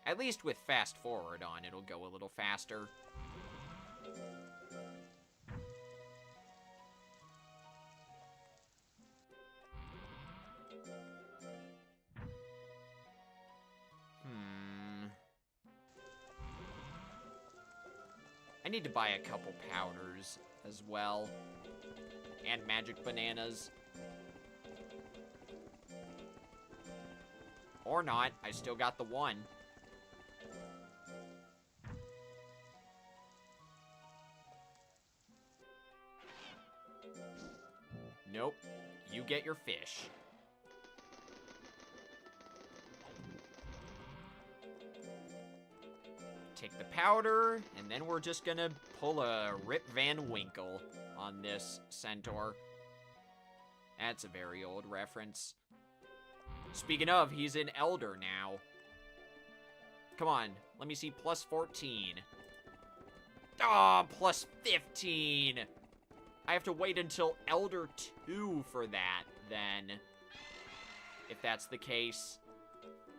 At least with fast forward on, it'll go a little faster. I need to buy a couple powders as well. And magic bananas. Or not, I still got the 1. Nope, you get your fish. Take the powder, and then we're just gonna pull a Rip Van Winkle on this Centaur. That's a very old reference. Speaking of, he's in Elder now. Come on, let me see plus 14. Ah, oh, plus 15! I have to wait until Elder 2 for that, then. If that's the case.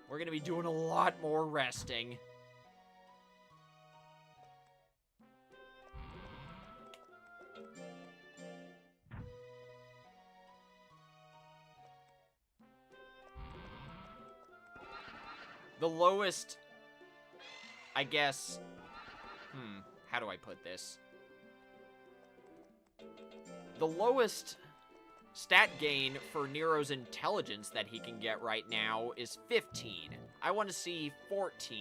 We're gonna be doing a lot more resting. The lowest, I guess, how do I put this? The lowest stat gain for Nero's intelligence that he can get right now is 15. I want to see 14.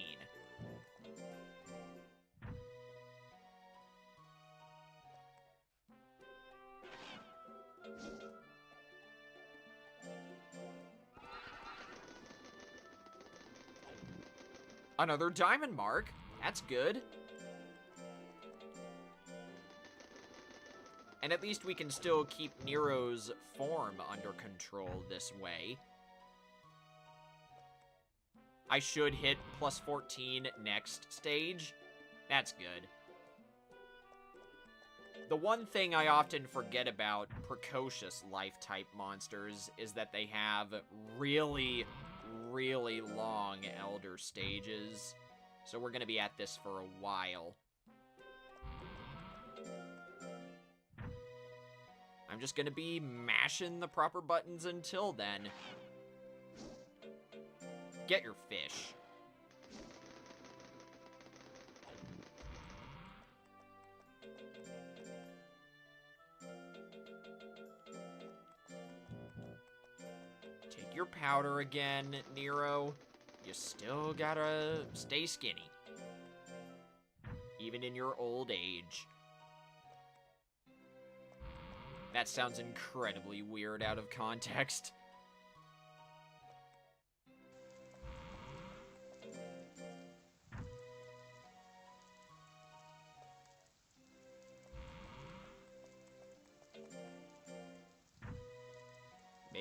Another diamond mark. That's good. And at least we can still keep Nero's form under control this way. I should hit plus 14 next stage. That's good. The one thing I often forget about precocious life-type monsters is that they have really long Elder stages. So we're gonna be at this for a while. I'm just gonna be mashing the proper buttons until then. Get your fish. Take your powder again, Nero. You still gotta stay skinny. Even in your old age. That sounds incredibly weird out of context.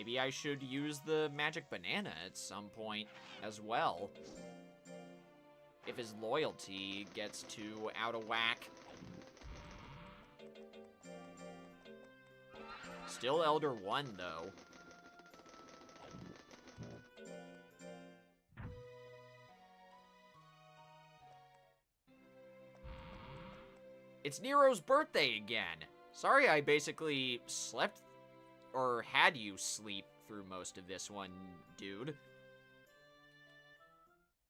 Maybe I should use the magic banana at some point as well. If his loyalty gets too out of whack. Still Elder 1, though. It's Nero's birthday again. Sorry I basically slept, or had you sleep through most of this one, dude.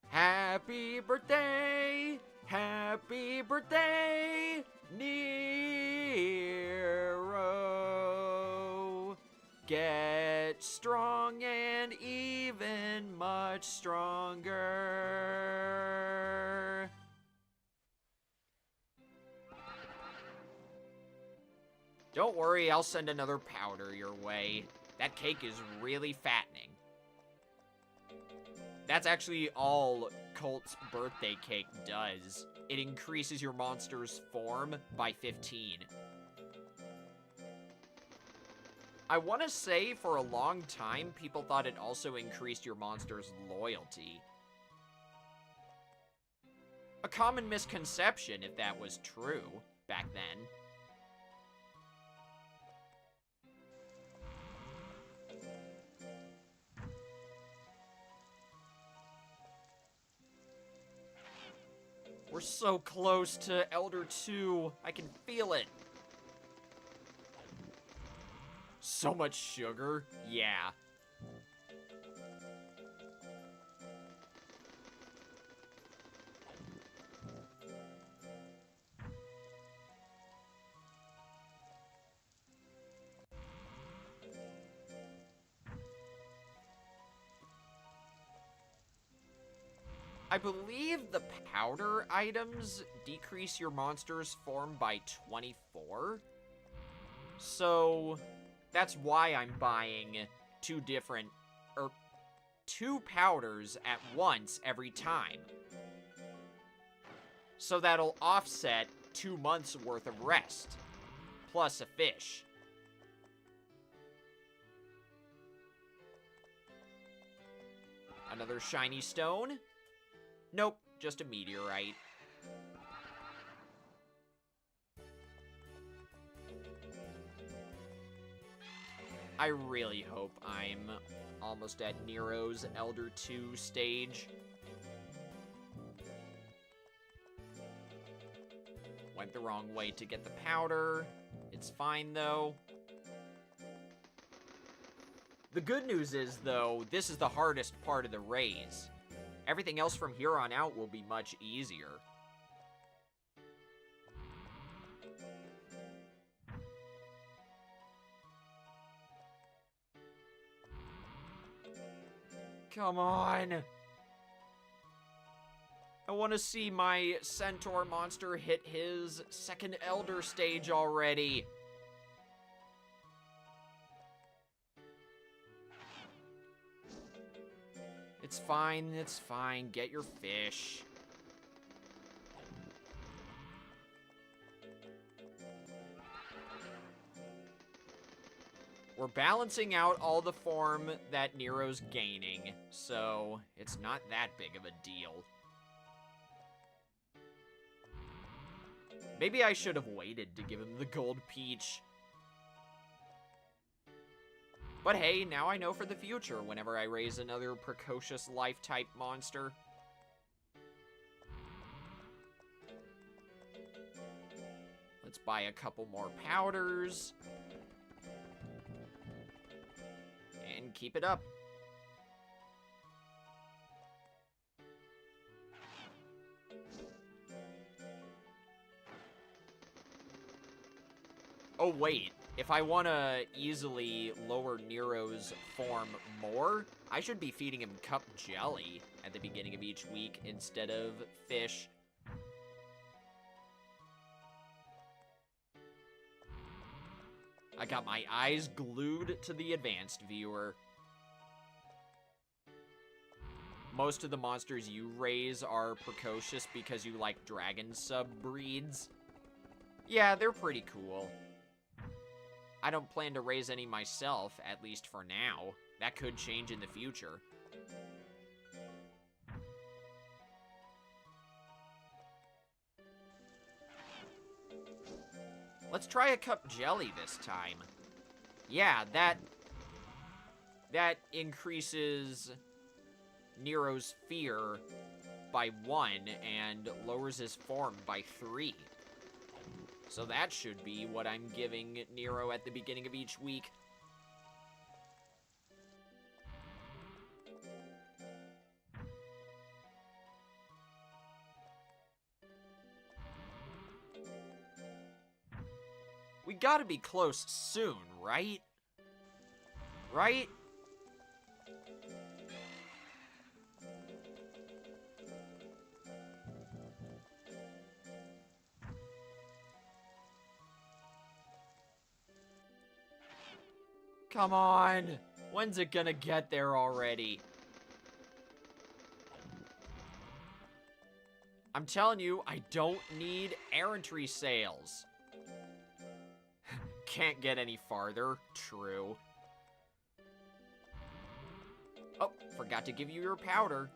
Happy birthday! Happy birthday, Nero! Get strong and even much stronger. Don't worry, I'll send another powder your way. That cake is really fattening. That's actually all Colt's birthday cake does. It increases your monster's form by 15. I want to say for a long time, people thought it also increased your monster's loyalty. A common misconception, if that was true, back then. We're so close to Elder 2. I can feel it. So much sugar? Yeah. I believe the powder items decrease your monster's form by 24. So that's why I'm buying two powders at once every time. So that'll offset 2 months worth of rest, plus a fish. Another shiny stone? Nope, just a meteorite. I really hope I'm almost at Nero's Elder 2 stage. Went the wrong way to get the powder. It's fine, though. The good news is, though, this is the hardest part of the raise. Everything else from here on out will be much easier. Come on! I want to see my Centaur monster hit his second Elder stage already. It's fine, it's fine. Get your fish. We're balancing out all the form that Nero's gaining, so it's not that big of a deal. Maybe I should have waited to give him the gold peach. But hey, now I know for the future whenever I raise another precocious life-type monster. Let's buy a couple more powders. And keep it up. Oh, wait. If I want to easily lower Nero's form more, I should be feeding him cup jelly at the beginning of each week instead of fish. I got my eyes glued to the advanced viewer. Most of the monsters you raise are precocious because you like dragon sub breeds. Yeah, they're pretty cool. I don't plan to raise any myself, at least for now. That could change in the future. Let's try a cup jelly this time. Yeah, that increases Nero's fear by 1 and lowers his form by 3. So that should be what I'm giving Nero at the beginning of each week. We gotta be close soon, right? Right? Come on! When's it gonna get there already? I'm telling you, I don't need errantry sales. Can't get any farther. True. Oh, forgot to give you your powder.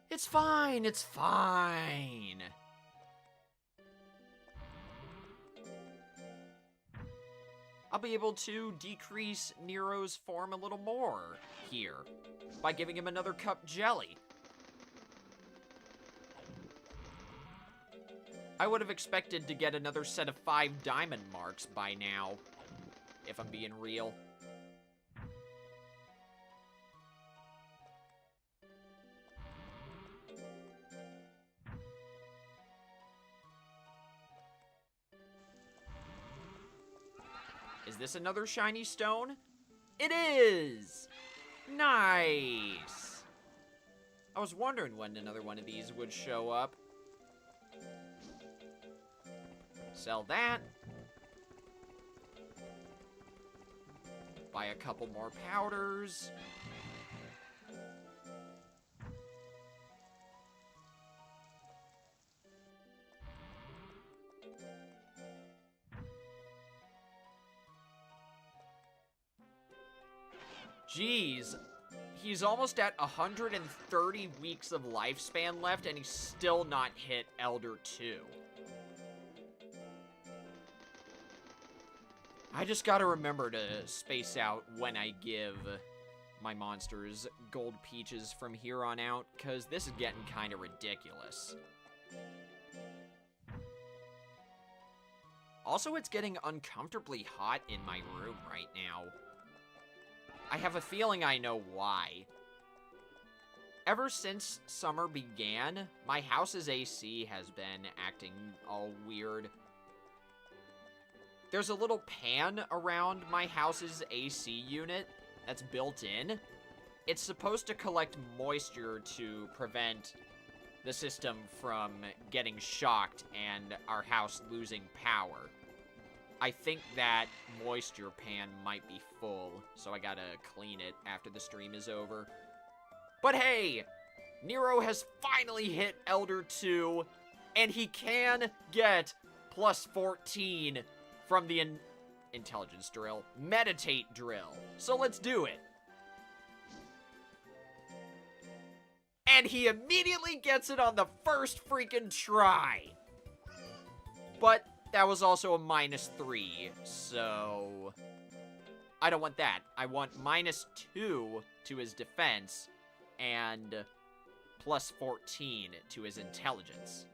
It's fine, it's fine. I'll be able to decrease Nero's form a little more here by giving him another cup jelly. I would have expected to get another set of 5 diamond marks by now, if I'm being real. Is this another shiny stone? It is! Nice! I was wondering when another one of these would show up. Sell that. Buy a couple more powders. Jeez, he's almost at 130 weeks of lifespan left, and he's still not hit Elder 2. I just gotta remember to space out when I give my monsters gold peaches from here on out, because this is getting kind of ridiculous. Also, it's getting uncomfortably hot in my room right now. I have a feeling I know why. Ever since summer began, my house's AC has been acting all weird. There's a little pan around my house's AC unit that's built in. It's supposed to collect moisture to prevent the system from getting shocked and our house losing power. I think that moisture pan might be full, so I gotta clean it after the stream is over. But hey, Nero has finally hit Elder 2, and he can get plus 14 from the intelligence drill, meditate drill. So let's do it. And he immediately gets it on the first freaking try. But that was also a -3, so I don't want that. I want -2 to his defense and plus 14 to his intelligence.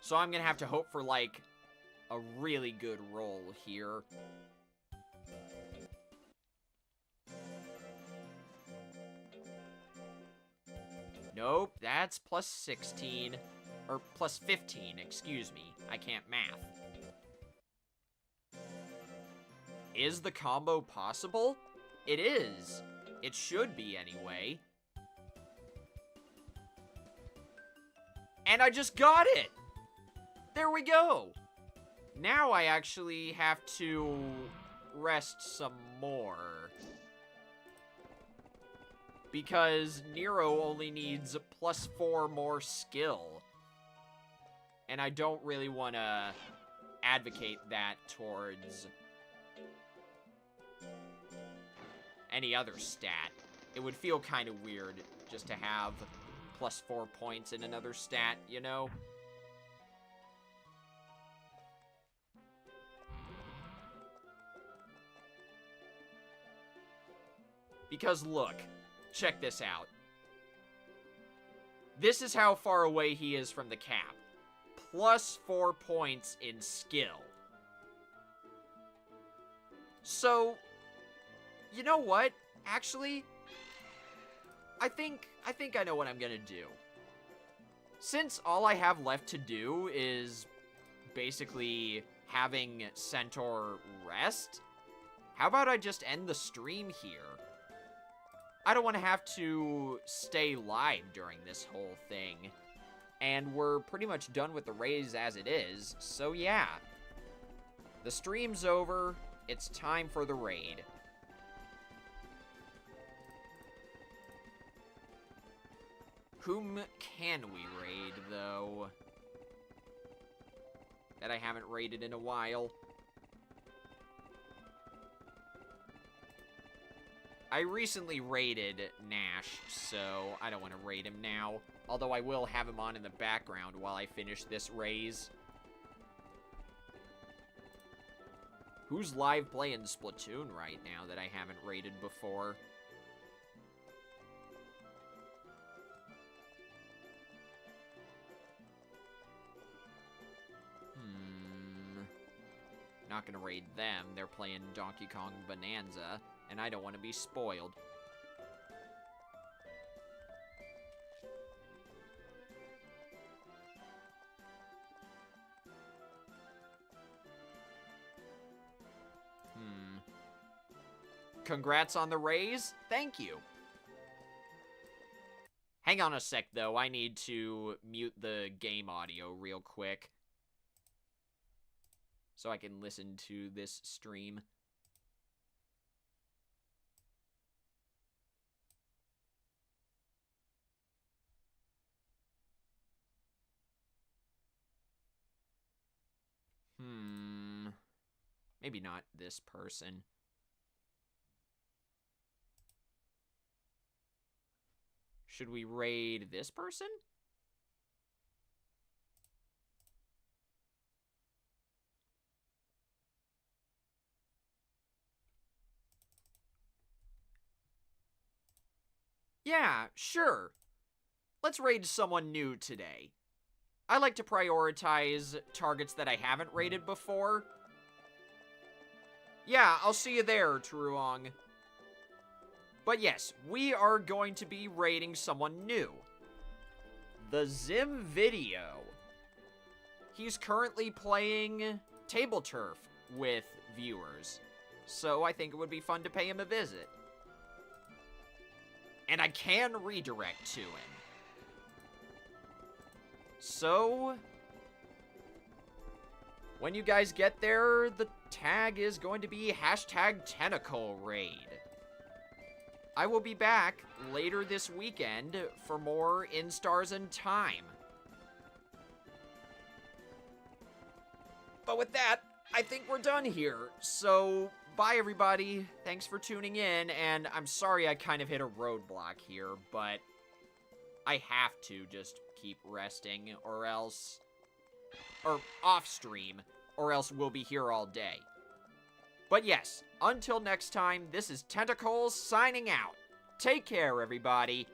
So I'm gonna have to hope for, like, a really good roll here. Nope, that's plus 16. Or plus 15, excuse me. I can't math. Is the combo possible? It is. It should be, anyway. And I just got it! There we go! now I actually have to rest some more. Because Nero only needs +4 more skill. And I don't really want to advocate that towards any other stat. It would feel kind of weird just to have +4 points in another stat, you know? Because look, check this out. This is how far away he is from the cap. +4 points in skill. So, you know what? Actually, I think I know what I'm gonna do. Since all I have left to do is basically having Centaur rest, how about I just end the stream here? I don't want to have to stay live during this whole thing. And we're pretty much done with the raise as it is, so yeah. The stream's over, it's time for the raid. Whom can we raid, though? That I haven't raided in a while. I recently raided Nash, so I don't want to raid him now. Although I will have him on in the background while I finish this raise. Who's live playing Splatoon right now that I haven't raided before? Not gonna raid them. They're playing Donkey Kong Bonanza, and I don't want to be spoiled. Congrats on the raise. Thank you. Hang on a sec, though. I need to mute the game audio real quick so I can listen to this stream. Maybe not this person. Should we raid this person? Yeah, sure. Let's raid someone new today. I like to prioritize targets that I haven't raided before. Yeah, I'll see you there, Truong. But yes, we are going to be raiding someone new. The Zim Video. He's currently playing Table Turf with viewers, so I think it would be fun to pay him a visit. And I can redirect to him. So, when you guys get there, the tag is going to be #TentacleRaid. I will be back later this weekend for more In Stars and Time. But with that, I think we're done here. So, bye everybody. Thanks for tuning in, and I'm sorry I kind of hit a roadblock here, but I have to just keep resting or else... or off stream, or else we'll be here all day. But yes, until next time, this is Tentacles signing out. Take care, everybody.